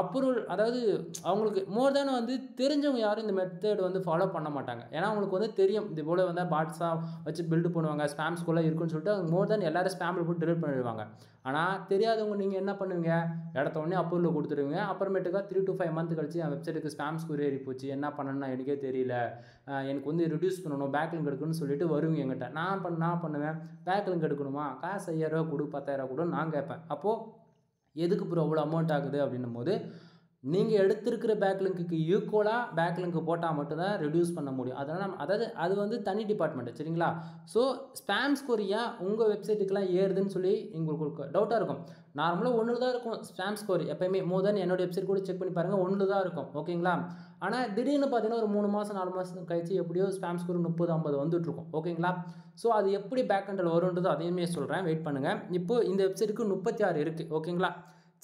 அப்ரூவல், அதாவது அவங்களுக்கு மோர் தென் வந்து தெரிஞ்சவங்க யாரும் இந்த மெத்தட் வந்து ஃபாலோ பண்ண மாட்டாங்க. ஏன்னா அவங்களுக்கு வந்து தெரியும் இது போல் வந்து பாட்ஸாக வச்சு பில்டு பண்ணுவாங்க, ஸ்பேம்ஸ்குள்ளே இருக்குன்னு சொல்லிட்டு அவங்க மோர் தென் எல்லோரும் ஸ்பேமில் போட்டு டிலீட் பண்ணிடுவாங்க. ஆனால் தெரியாதவங்க நீங்கள் என்ன பண்ணுவீங்க, இடத்த உடனே அப்ரூவல் கொடுத்துருவீங்க. அப்புறமேட்டுக்கா 3 to 5 மந்த் கழிச்சு என் வெப்சைட்டுக்கு ஸ்பேம் ஸ்கோர் ஏறி போச்சு, என்ன பண்ணணும்னா எனக்கே தெரியல, எனக்கு வந்து ரிடியூஸ் பண்ணணும், பேக்லிங்க் எடுக்கணும்னு சொல்லிட்டு வருவீங்க என்கிட்ட. நான் பண்ணுவேன், பேக்லிங்க் எடுக்கணுமா, காசு 5,000 கொடு 10,000 கொடு நான் கேட்பேன். அப்போது எதுக்கு ப்ரோ அவ்வளோ அமௌண்ட் ஆகுது அப்படின்னும் போது நீங்கள் எடுத்திருக்கிற பேக்லிங்க்கு ஈக்குவலாக பேக்லிங்க் போட்டால் மட்டும்தான் ரெடியூஸ் பண்ண முடியும். அதனால் அதாவது அது வந்து தனி டிபார்ட்மெண்ட் சரிங்களா. ஸோ ஸ்பேம் ஸ்கோர் ஏன் உங்கள் வெப்சைட்டுக்கெலாம் ஏறுதுன்னு சொல்லி உங்களுக்கு டவுட்டாக இருக்கும். நார்மலாக ஒன்று தான் இருக்கும் ஸ்பேம் ஸ்கோர் எப்போயுமே. மோர் தென் என்னோடய வெப்சைட் கூட செக் பண்ணி பாருங்கள், ஒன்று தான் இருக்கும் ஓகேங்களா. ஆனால் திடீர்னு பார்த்தீங்கன்னா ஒரு 3 மாதம் 4 மாதம் கழிச்சு எப்படியோ ஸ்பேம் ஸ்கோர் 30-50 வந்துட்டுருக்கும் ஓகேங்களா. ஸோ அது எப்படி பேக் ஹண்டில் வரும்ன்றது அதையுமே சொல்கிறேன், வெயிட் பண்ணுங்கள். இப்போது இந்த வெப்சைட்டுக்கு 36 இருக்குது ஓகேங்களா.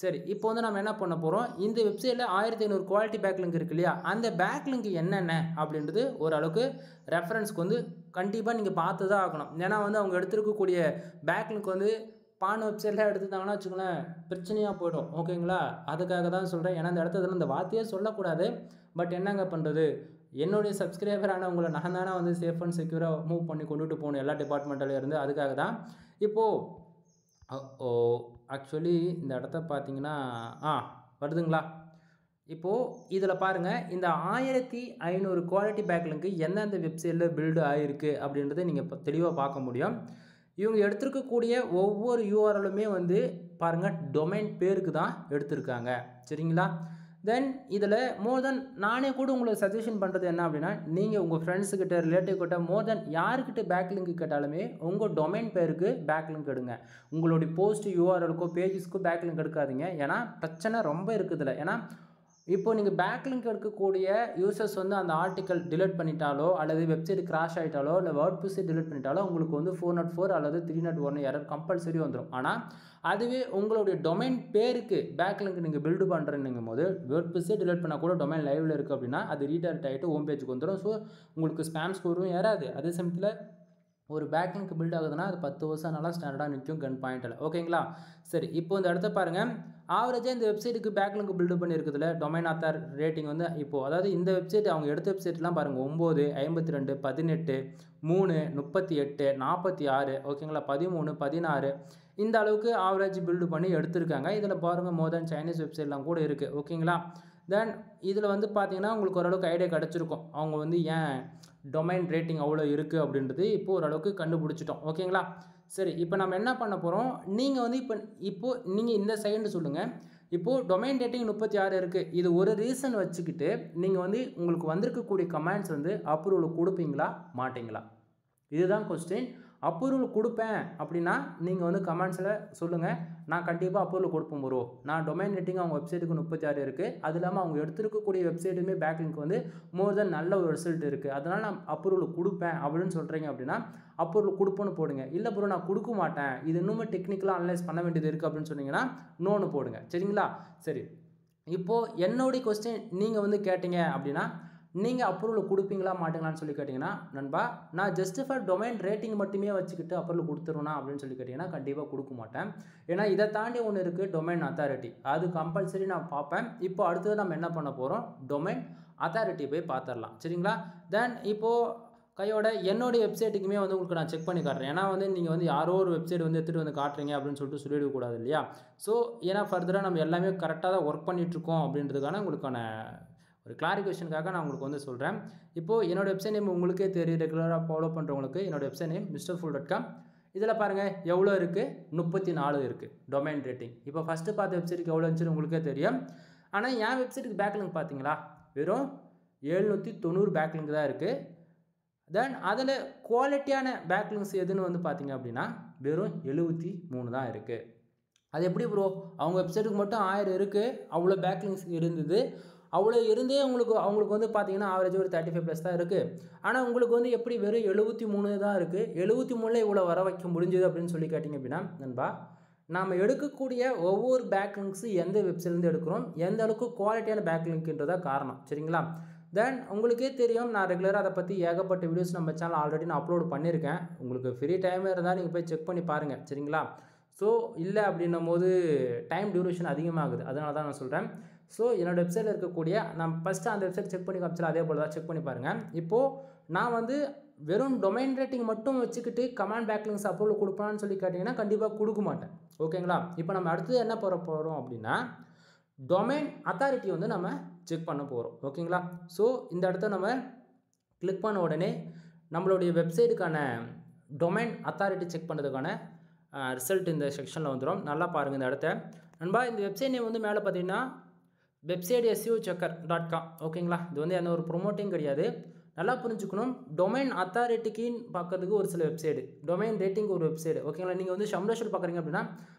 சரி, இப்போ வந்து நம்ம என்ன பண்ண போகிறோம், இந்த வெப்சைட்டில் 1500 குவாலிட்டி பேக்லிங்க் இருக்கு இல்லையா, அந்த பேக்லிங்க் என்னென்ன அப்படின்றது ஓரளவுக்கு ரெஃபரன்ஸ்க்கு வந்து கண்டிப்பாக நீங்கள் பார்த்து தான் ஆகணும். ஏன்னா வந்து அவங்க எடுத்துருக்கக்கூடிய பேக்லிங்க் வந்து பான் வெப்சைட்டில் எடுத்துட்டாங்கன்னா வச்சுக்கோங்களேன் பிரச்சனையாக போய்டும் ஓகேங்களா. அதுக்காக தான் சொல்கிறேன். ஏன்னா இந்த இடத்துல இந்த வார்த்தையே சொல்லக்கூடாது. பட் என்னங்க பண்ணுறது, என்னுடைய சப்ஸ்கிரைபரான உங்களை நான் தானே வந்து சேஃப் அண்ட் செக்யூராக மூவ் பண்ணி கொண்டுட்டு போகணும் எல்லா டிபார்ட்மெண்ட்டில் இருந்து. அதுக்காக தான் இப்போது ஆக்சுவலி இந்த இடத்த பார்த்தீங்கன்னா வருதுங்களா. இப்போது இதில் பாருங்கள், இந்த 1500 குவாலிட்டி பேக்லிங்க்கு எந்தெந்த வெப்சைட்டில் பில்டு ஆகிருக்கு அப்படின்றத நீங்கள் இப்போ தெளிவாக பார்க்க முடியும். இவங்க எடுத்துருக்கக்கூடிய ஒவ்வொரு யூஆர்எலுமே வந்து பாருங்கள் டொமைன் பேருக்கு தான் எடுத்திருக்காங்க சரிங்களா. தென் இதில் மோர் தென் நானே கூட உங்களுக்கு சஜஷன் பண்ணுறது என்ன அப்படின்னா, நீங்கள் உங்கள் ஃப்ரெண்ட்ஸுக்கிட்ட ரிலேட்டிவ் கிட்ட மோர் தென் யாருக்கிட்ட பேக்லிங்க் கேட்டாலுமே உங்கள் டொமைன் பேருக்கு பேக்லிங்க் எடுங்க. உங்களுடைய போஸ்ட் யூஆர்எலுக்கோ பேஜஸ்க்கோ பேக்லிங்க் எடுக்காதீங்க. ஏன்னா பிரச்சனை ரொம்ப இருக்குதுல்ல. ஏன்னா இப்போ நீங்கள் பேக்லிங்க் எடுக்கக்கூடிய யூசர்ஸ் வந்து அந்த ஆர்டிக்கல் டிலீட் பண்ணிட்டாலோ அல்லது வெப்சைட் கிராஷ் ஆகிட்டாலோ இல்லை வேர்ட்ப்ரெஸ்ஸை டிலீட் பண்ணிட்டாலோ உங்களுக்கு வந்து 404 அல்லது 301 எரர் கம்பல்சரி வந்துடும். ஆனால் அதுவே உங்களுடைய டொமைன் பேருக்கு பேக்லிங்க் நீங்கள் பில்டு பண்ணுறேன்னுங்கும் போது வேர்ட்ப்ரெஸ்ஸே டிலீட் பண்ணால் கூட டொமைன் லைவில் இருக்குது அப்படின்னா அது ரீடைரக்ட் ஆகிட்டு ஹோம் பேஜுக்கு வந்துடும். ஸோ உங்களுக்கு ஸ்பேம் ஸ்கோரும் ஏறாது. அதே சமயத்தில் ஒரு பேக்லிங்க் பில்ட் ஆகுதுன்னா அது 10 வருஷம் நல்லா ஸ்டாண்டர்டாக நிற்கும் கன் பாயிண்டில் ஓகேங்களா. சரி, இப்போ இந்த இடத்த பாருங்கள், ஆவரேஜாக இந்த வெப்சைட்டுக்கு backlink build பண்ணியிருக்குதுல domain Aadhaar rating வந்து இப்போது அதாவது இந்த வெப்சைட் அவங்க எடுத்த வெப்சைட்லாம் பாருங்கள் 9, 52, 18, 3, 38, 46 ஓகேங்களா, 13, 16 இந்த அளவுக்கு ஆவரேஜ் பில்டு பண்ணி எடுத்திருக்காங்க. இதில் பாருங்கள் மோர் தென் சைனீஸ் வெப்சைட்லாம் கூட இருக்குது ஓகேங்களா. தென் இதில் வந்து பார்த்தீங்கன்னா உங்களுக்கு ஓரளவுக்கு ஐடியா கிடச்சிருக்கும் அவங்க வந்து ஏன் டொமைன் ரேட்டிங் அவ்வளோ இருக்குது அப்படின்றது இப்போது ஓரளவுக்கு கண்டுபிடிச்சிட்டோம் ஓகேங்களா. சரி, இப்போ நம்ம என்ன பண்ண போகிறோம், நீங்கள் வந்து இப்போது நீங்கள் இந்த சைடு சொல்லுங்கள். இப்போது டொமைன் ரேட்டிங் 36 இருக்குது. இது ஒரு ரீசன் வச்சுக்கிட்டு நீங்கள் வந்து உங்களுக்கு வந்திருக்கக்கூடிய கமெண்ட்ஸ் வந்து அப்ரூவல் கொடுப்பீங்களா மாட்டிங்களா, இதுதான் கொஸ்டின். அப்ரூவல் கொடுப்பேன் அப்படின்னா நீங்கள் வந்து கமெண்ட்ஸில் சொல்லுங்கள், நான் கண்டிப்பாக அப்ரூவல் கொடுப்பேன் ப்ரோ. நான் டொமைன் ரேட்டிங் அவங்க வெப்சைட்டுக்கு 36 இருக்குது. அது இல்லாமல் அவங்க எடுத்துருக்கக்கூடிய வெப்சைட்டுமே பேக்லிங்க் வந்து மோர் தென் நல்ல ஒரு ரிசல்ட் இருக்குது. அதனால் நான் அப்ரூவல் கொடுப்பேன் அப்படின்னு சொல்கிறீங்க அப்படின்னா அப்ரூவல் கொடுப்பேன்னு போடுங்க. இல்லை ப்ரோ நான் கொடுக்க மாட்டேன், இது இன்னுமே டெக்னிக்கலாக அனலைஸ் பண்ண வேண்டியது இருக்குது அப்படின்னு சொன்னீங்கன்னா நோன்னு போடுங்க சரிங்களா. சரி, இப்போது என்னுடைய கொஸ்டின் நீங்கள் வந்து கேட்டீங்க அப்படின்னா நீங்கள் அப்ரூவல் கொடுப்பீங்களா மாட்டீங்களான்னு சொல்லி கேட்டிங்கன்னா நண்பா, நான் ஜஸ்ட் ஃபார் டொமைன் ரேட்டிங் மட்டுமே வச்சுக்கிட்டு அப்ரூவல் கொடுத்துருவேனா அப்படின்னு சொல்லி கேட்டிங்கன்னா கண்டிப்பாக கொடுக்க மாட்டேன். ஏன்னா இதை தாண்டி ஒன்று இருக்குது டொமைன் அத்தாரிட்டி, அது கம்பல்சரி நான் பார்ப்பேன். இப்போ அடுத்தது நம்ம என்ன பண்ண போகிறோம், டொமைன் அத்தாரிட்டி போய் பார்த்துடலாம் சரிங்களா. தென் இப்போது கையோட என்னுடைய வெப்சைட்டுக்குமே வந்து உங்களுக்கு நான் செக் பண்ணி காட்டுறேன். ஏன்னா வந்து நீங்கள் வந்து யாரோ ஒரு வெப்சைட் வந்து எடுத்துகிட்டு வந்து காட்டுறீங்க அப்படின்னு சொல்லிட்டு சொல்லிடக்கூடாது இல்லையா. ஸோ ஏன்னா ஃபர்தராக நம்ம எல்லாமே கரெக்டாக தான் ஒர்க் பண்ணிகிட்ருக்கோம் அப்படின்றதுக்கான உங்களுக்கான ஒரு கிளாரிஃபிகேஷனுக்காக நான் உங்களுக்கு வந்து சொல்கிறேன். இப்போது என்னோடய வெப்சைட் நேம் உங்களுக்கே தெரியும், ரெகுலராக ஃபாலோ பண்ணுறவங்களுக்கு என்னோடய வெப்சைட் நேம் misterfool.com. இதில் பாருங்கள் எவ்வளோ இருக்குது, 34 இருக்குது டொமைன் ரேட்டிங். இப்போ ஃபஸ்ட்டு பார்த்த வெப்சைட்டுக்கு எவ்வளோ இருந்துச்சுன்னு உங்களுக்கே தெரியும். ஆனால் என் வெப்சைட்டுக்கு பேக்லிங்க் பார்த்தீங்களா வெறும் 790 பேக்லிங்க் தான் இருக்குது. தென் அதில் குவாலிட்டியான பேக்லிங்ஸ் எதுன்னு வந்து பார்த்தீங்க அப்படின்னா வெறும் 73 தான் இருக்குது. அது எப்படி ப்ரோ, அவங்க வெப்சைட்டுக்கு மட்டும் 1000 இருக்குது, அவ்வளோ பேக்லிங்ஸ் இருந்தது, அவ்வளோ இருந்தே அவங்களுக்கு வந்து பார்த்தீங்கன்னா ஆவரேஜ் ஒரு 35+ தான் இருக்குது. ஆனால் உங்களுக்கு வந்து எப்படி வெறும் 73 தான் இருக்குது, 73ல் இவ்வளோ வர வைக்க முடிஞ்சுது அப்படின்னு சொல்லி கேட்டிங்க அப்படின்னா நண்பா, நாம் எடுக்கக்கூடிய ஒவ்வொரு பேக்லிங்க்ஸு எந்த வெப்சைட்லேருந்து எடுக்கிறோம், எந்த அளவுக்கு குவாலிட்டியான பேக்லிங்க்ன்றதா காரணம் சரிங்களா. தென் உங்களுக்கே தெரியும், நான் ரெகுலராக அதை பற்றி ஏகப்பட்ட வீடியோஸ் நம்ம சேனல் ஆல்ரெடி நான் அப்லோட் பண்ணியிருக்கேன். உங்களுக்கு ஃப்ரீ டைம் இருந்தால் நீங்கள் போய் செக் பண்ணி பாருங்கள் சரிங்களா. ஸோ இல்லை அப்படின்னும் போது டைம் டியூரேஷன் அதிகமாகுது, அதனால தான் நான் சொல்கிறேன். ஸோ என்னோடய வெப்சைட்டில் இருக்கக்கூடிய நான் ஃபஸ்ட்டு அந்த வெப்சைட் செக் பண்ணி காமிச்சல அதே போல் தான் செக் பண்ணி பாருங்கள். இப்போது நான் வந்து வெறும் டொமைன் ரேட்டிங் மட்டும் வச்சுக்கிட்டு கமாண்ட் பேக்லிங்ஸ் அப்ரூவல் கொடுப்பான்னு சொல்லி கேட்டிங்கன்னா கண்டிப்பாக கொடுக்க மாட்டேன் ஓகேங்களா. இப்போ நம்ம அடுத்தது என்ன போகிறோம் அப்படின்னா டொமைன் அத்தாரிட்டி வந்து நம்ம செக் பண்ண போகிறோம் ஓகேங்களா. ஸோ இந்த இடத்த நம்ம கிளிக் பண்ண உடனே நம்மளுடைய வெப்சைட்டுக்கான டொமைன் அத்தாரிட்டி செக் பண்ணுறதுக்கான ரிசல்ட் இந்த செக்ஷனில் வந்துடும். நல்லா பாருங்கள் இந்த இடத்த நண்பா இந்த வெப்சைட் நேம் வந்து மேலே பார்த்தீங்கன்னா வெப்சைட் SEOchecker.com ஓகேங்களா. இது வந்து எந்த ஒரு ப்ரொமோட்டிங் கிடையாது. நல்லா புரிஞ்சுக்கணும். டொமைன் அத்தாரிட்டிக்குன்னு பார்க்கறதுக்கு ஒரு சில வெப்சைடு, டொமைன் ரேட்டிங் ஒரு வெப்சைடு ஓகேங்களா. நீங்கள் வந்து ஷம்ரேஷர் பார்க்குறீங்க அப்படின்னா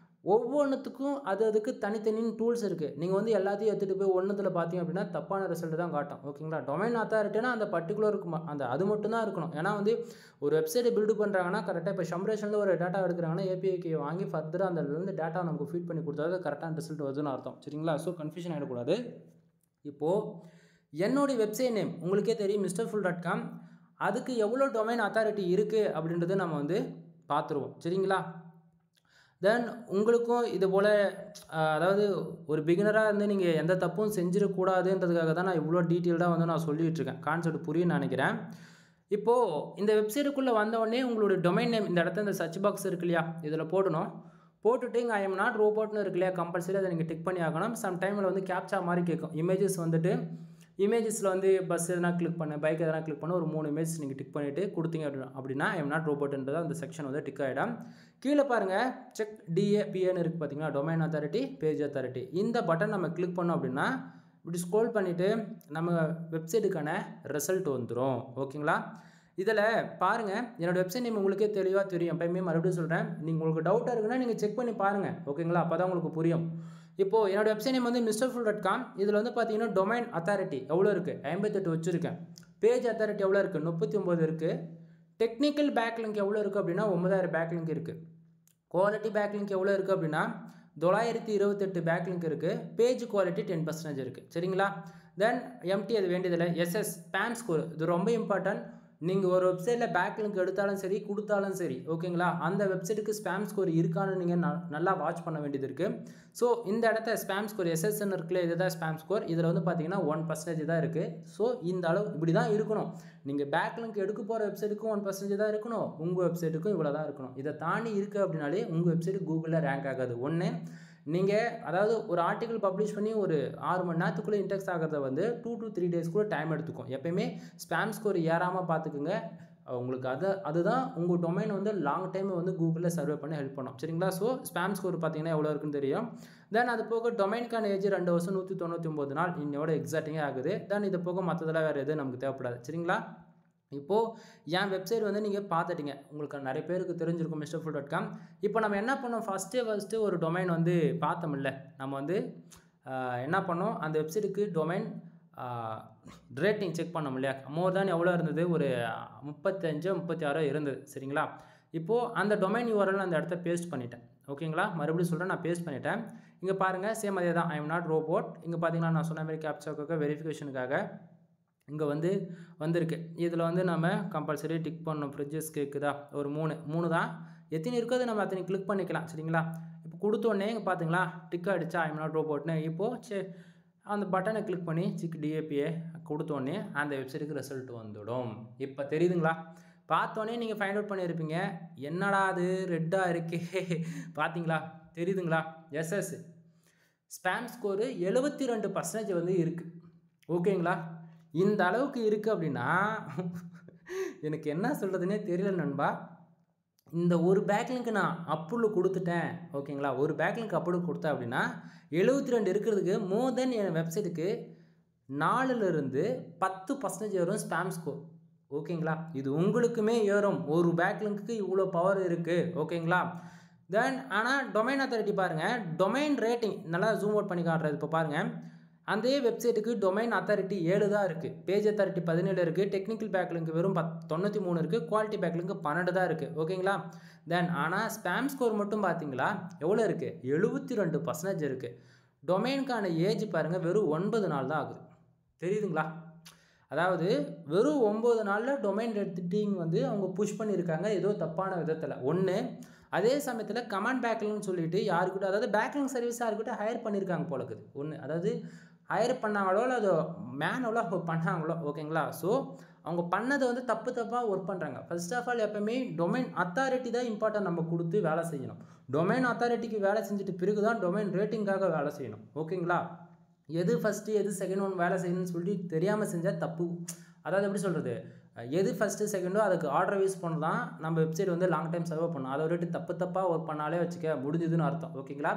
ஒவ்வொன்றுத்துக்கும் அதுக்கு தனித்தனின்னு டூல்ஸ் இருக்குது. நீங்கள் வந்து எல்லாத்தையும் எடுத்துகிட்டு போய் ஒன்றுத்தில் பார்த்தீங்க அப்படின்னா தப்பான ரிசல்ட் தான் காட்டும் ஓகேங்களா. டொமைன் அத்தாரிட்டினா அந்த பர்டிகுலருக்கு அந்த அது மட்டும் தான் இருக்கணும். ஏன்னா வந்து ஒரு வெப்சைட்டை பில்டு பண்ணுறாங்கன்னா கரெக்டாக இப்போ ஷம்ரேஷனில் ஒரு டேட்டா எடுக்கிறாங்கன்னா API வாங்கி ஃபர்தராக அந்த டேட்டா நமக்கு ஃபீட் பண்ணி கொடுத்தா கரெக்டான ரிசல்ட் வருதுன்னு அர்த்தம் சரிங்களா. ஸோ கன்ஃபியூஷன் ஆகிடக்கூடாது. இப்போது என்னுடைய வெப்சைட் நேம் உங்களுக்கே தெரியும் misterfull.com. அதுக்கு எவ்வளோ டொமைன் அத்தாரிட்டி இருக்குது அப்படின்றது நம்ம வந்து பார்த்துருவோம் சரிங்களா. தென் உங்களுக்கும் இது போல் அதாவது ஒரு பிகினராக இருந்து நீங்கள் எந்த தப்பும் செஞ்சிடக்கூடாதுன்றதுக்காக தான் நான் இவ்வளோ டீட்டெயில்டாக வந்து நான் சொல்லிகிட்ருக்கேன். கான்செப்ட் புரியும்னு நினைக்கிறேன். இப்போது இந்த வெப்சைட்டுக்குள்ளே வந்தோடனே உங்களுடைய டொமைன் நேம் இந்த இடத்துல இந்த சர்ச் பாக்ஸ் இருக்கு இல்லையா, இதில் போடணும். போட்டுட்டு இங்கே ஐ எம் நாட் ரோபோட்னு இருக்கு இல்லையா, கம்பல்சரி அதை நீங்கள் டிக் பண்ணி ஆகணும். சம் டைமில் வந்து கேப்சா மாதிரி கேட்கும். இமேஜஸ் வந்துட்டு இமேஜஸில் வந்து பஸ் எதனா கிளிக் பண்ண, பைக் எதனா கிளிக் பண்ண ஒரு 3 இமேஜஸ் நீங்கள் டிக் பண்ணிவிட்டு கொடுத்தீங்க அப்படின்னா ஐ எம் நாட் ரோபோட்ன்றது அந்த செக்ஷன் வந்து டிக் ஆகிடும். கீழே பாருங்கள் செக் DAPAன்னு இருக்குது பார்த்தீங்களா, டொமைன் அத்தாரிட்டி பேஜ் அத்தாரிட்டி. இந்த பட்டன் நம்ம கிளிக் பண்ணோம் அப்படின்னா இப்படி ஸ்க்ரோல் பண்ணிவிட்டு நம்ம வெப்சைட்டுக்கான ரிசல்ட் வந்துடும் ஓகேங்களா. இதில் பாருங்கள் என்னோடய வெப்சைட் நேம் உங்களுக்கே தெளிவாக தெரியும். எப்பயுமே மறுபடியும் சொல்கிறேன், நீங்கள் உங்களுக்கு டவுட்டாக இருக்குன்னா நீங்கள் செக் பண்ணி பாருங்கள் ஓகேங்களா, அப்போ தான் உங்களுக்கு புரியும். இப்போது என்னோடய வெப்சைட் நேம் வந்து misterfull.com. இதில் வந்து பார்த்தீங்கன்னா டொமைன் அத்தாரிட்டி எவ்வளோ இருக்குது, 58 வச்சுருக்கேன். பேஜ் அத்தாரிட்டி எவ்வளோ இருக்குது, 39 இருக்குது. டெக்னிக்கல் பேக்லிங்க் எவ்வளோ இருக்குது அப்படின்னா 9000 பேக்லிங்க் இருக்குது. குவாலிட்டி பேக்லிங்க் எவ்வளோ இருக்குது அப்படின்னா 928 பேக்லிங்க் இருக்குது. பேஜ் குவாலிட்டி 10% இருக்குது சரிங்களா. தென் எம்டி அது வேண்டியதில்லை. SS ஸ்பேம் ஸ்கோர் இது ரொம்ப இம்பார்ட்டன்ட். நீங்கள் ஒரு வெப்சைட்டில் பேக்லிங்க் எடுத்தாலும் சரி கொடுத்தாலும் சரி ஓகேங்களா, அந்த வெப்சைட்டுக்கு ஸ்பேம் ஸ்கோர் இருக்கான்னு நீங்கள் நல்லா வாட்ச் பண்ண வேண்டியது இருக்குது. ஸோ இந்த இடத்த ஸ்பேம் ஸ்கோர் SSன்னு இருக்குல்ல, இதுதான் ஸ்பேம் ஸ்கோர். இதில் வந்து பார்த்தீங்கன்னா 1% தான் இருக்குது. ஸோ இந்த அளவு இப்படி தான் இருக்கணும். நீங்கள் பேக்லிங்க் எடுக்க போகிற வெப்சைட்டுக்கும் 1% தான் இருக்கணும், உங்கள் வெப்சைட்டுக்கும் இவ்வளோ தான் இருக்கணும். இதை தாண்டி இருக்குது அப்படின்னாலே உங்கள் வெப்சைட்டு கூகுளில் ரேங்க் ஆகாது. ஒன்று நீங்கள் அதாவது ஒரு ஆர்டிக்கல் பப்ளிஷ் பண்ணி ஒரு 6 மணி நேரத்துக்குள்ளே இன்டெக்ஸ் ஆகிறத வந்து 2 to 3 days கூட டைம் எடுத்துக்கும். எப்பயுமே ஸ்பேம் ஸ்கோர் ஏறாமல் பார்த்துக்குங்க. உங்களுக்கு அதுதான் உங்கள் டொமைன் வந்து லாங் டைம் வந்து கூகுளில் சர்வே பண்ணி ஹெல்ப் பண்ணும் சரிங்களா. ஸோ ஸ்பேம் ஸ்கோர் பார்த்தீங்கன்னா எவ்வளோ இருக்குன்னு தெரியும். தென் அது போக டொமைனுக்கான ஏஜ் 2 வருஷம் 199 நாள் இன்னோட எக்ஸாக்டிங்கே ஆகுது. தென் இது போக மற்றதெல்லாம் வேறு எதுவும் நமக்கு தேவைப்படாது சரிங்களா. இப்போது என் வெப்சைட் வந்து நீங்கள் பார்த்துட்டிங்க, உங்களுக்கு நிறைய பேருக்கு தெரிஞ்சிருக்கும் misterfull.com. இப்போ நம்ம என்ன பண்ணோம், ஃபஸ்ட்டு ஒரு டொமைன் வந்து பார்த்தோம்ல, நம்ம வந்து என்ன பண்ணோம், அந்த வெப்சைட்டுக்கு டொமைன் ரேட்டிங் செக் பண்ணோம் இல்லையா, மோர் தேன் எவ்வளோ இருந்தது, ஒரு 35 36 இருந்தது சரிங்களா. இப்போது அந்த டொமைன் URL அந்த இடத்த பேஸ்ட் பண்ணிட்டேன் ஓகேங்களா. மறுபடியும் சொல்கிறேன், நான் பேஸ்ட் பண்ணிட்டேன். இங்கே பாருங்கள் சேம் அதே தான், ஐ எம் நாட் ரோபோட். இங்கே பார்த்தீங்கன்னா நான் சொன்ன மாதிரி கேப்சாக்காக வெரிஃபிகேஷனுக்காக இங்கே வந்து வந்திருக்கு. இதில் வந்து நம்ம கம்பல்சரி டிக் பண்ணணும். ஃப்ரிட்ஜஸ் கேட்குதா, ஒரு 3 தான், எத்தனை இருக்கோ அதை நம்ம அத்தனை கிளிக் பண்ணிக்கலாம் சரிங்களா. இப்போ கொடுத்தோடனே இங்கே பார்த்தீங்களா டிக் அடிச்சா ஐ எம் நாட் ரோபோட்னு. இப்போது அந்த பட்டனை கிளிக் பண்ணி செக் DAPA கொடுத்தோடனே அந்த வெப்சைட்டுக்கு ரிசல்ட் வந்துடும். இப்போ தெரியுதுங்களா, பார்த்தோன்னே நீங்கள் ஃபைண்ட் அவுட் பண்ணியிருப்பீங்க, என்னடா அது ரெட்டாக இருக்கே பார்த்தீங்களா, தெரியுதுங்களா. SS ஸ்பேம் ஸ்கோரு 72% வந்து இருக்குது ஓகேங்களா. இந்த அளவுக்கு இருக்குது அப்படின்னா எனக்கு என்ன சொல்கிறதுனே தெரியல நண்பா. இந்த ஒரு பேக்லிங்க் நான் அப்ரூவல் கொடுத்துட்டேன் ஓகேங்களா. ஒரு பேக்லிங்க் அப்ரூவல் கொடுத்தேன் அப்படின்னா 72 இருக்கிறதுக்கு மோர் தென் என் வெப்சைட்டுக்கு 4லிருந்து 10% வரும் ஸ்பேம் ஸ்கோர் ஓகேங்களா. இது உங்களுக்குமே ஏறும், ஒரு பேக்லிங்க்கு இவ்வளோ பவர் இருக்குது ஓகேங்களா. தென் ஆனால் டொமைன் அத்தாரிட்டி பாருங்கள், டொமைன் ரேட்டிங் நல்லா ஜூம் அவுட் பண்ணி காட்டுறது. இப்போ பாருங்கள், அந்த வெப்சைட்டுக்கு டொமைன் அத்தாரிட்டி 7 தான் இருக்குது, பேஜ் அத்தாரிட்டி 17 இருக்குது, டெக்னிக்கல் பேக்லிங்க் வெறும் 93 இருக்குது, குவாலிட்டி பேக்லிங்க் 12 தான் இருக்குது ஓகேங்களா. தென் ஆனால் ஸ்பேம் ஸ்கோர் மட்டும் பார்த்தீங்களா எவ்வளோ இருக்குது, 72% இருக்குது. டொமைனுக்கான ஏஜ் பாருங்கள் வெறும் 9 நாள் தான் ஆகுது, தெரியுதுங்களா. அதாவது வெறும் 9 நாளில் டொமைன் ரேட்டிங் வந்து அவங்க புஷ் பண்ணியிருக்காங்க ஏதோ தப்பான விதத்தில். ஒன்று அதே சமயத்தில் கமாண்ட் பேக்லிங்னு சொல்லிட்டு யாருக்கிட்ட, அதாவது பேக்லிங் சர்வீஸ் யாருக்கிட்ட ஹையர் பண்ணியிருக்காங்க போல இருக்குது. ஒன்று அதாவது ஹையர் பண்ணாங்களோ இல்லை அது மேனுவலாக பண்ணாங்களோ ஓகேங்களா. ஸோ அவங்க பண்ணதை வந்து தப்பாக ஒர்க் பண்ணுறாங்க. ஃபர்ஸ்ட் ஆஃப் ஆல் எப்போவுமே டொமைன் அத்தாரிட்டி தான் இம்பார்ட்டன்ட் நம்ம கொடுத்து வேலை செய்யணும். டொமைன் அத்தாரிட்டிக்கு வேலை செஞ்சுட்டு பிறகு தான் டொமைன் ரேட்டிங்காக வேலை செய்யணும் ஓகேங்களா. எது ஃபஸ்ட்டு எது செகண்ட் ஒன்று வேலை செய்யணும்னு சொல்லிட்டு தெரியாமல் செஞ்சால் தப்பு. அதாவது எப்படி சொல்கிறது, எது ஃபஸ்ட்டு செகண்டோ அதுக்கு ஆர்டர் யூஸ் பண்ணலாம் நம்ம வெப்சைட் வந்து லாங் டைம் சர்வ் பண்ணணும். அதை விட்டு தப்பாக ஒர்க் பண்ணாலே வச்சுக்க முடிஞ்சுதுன்னு அர்த்தம். ஓகேங்களா?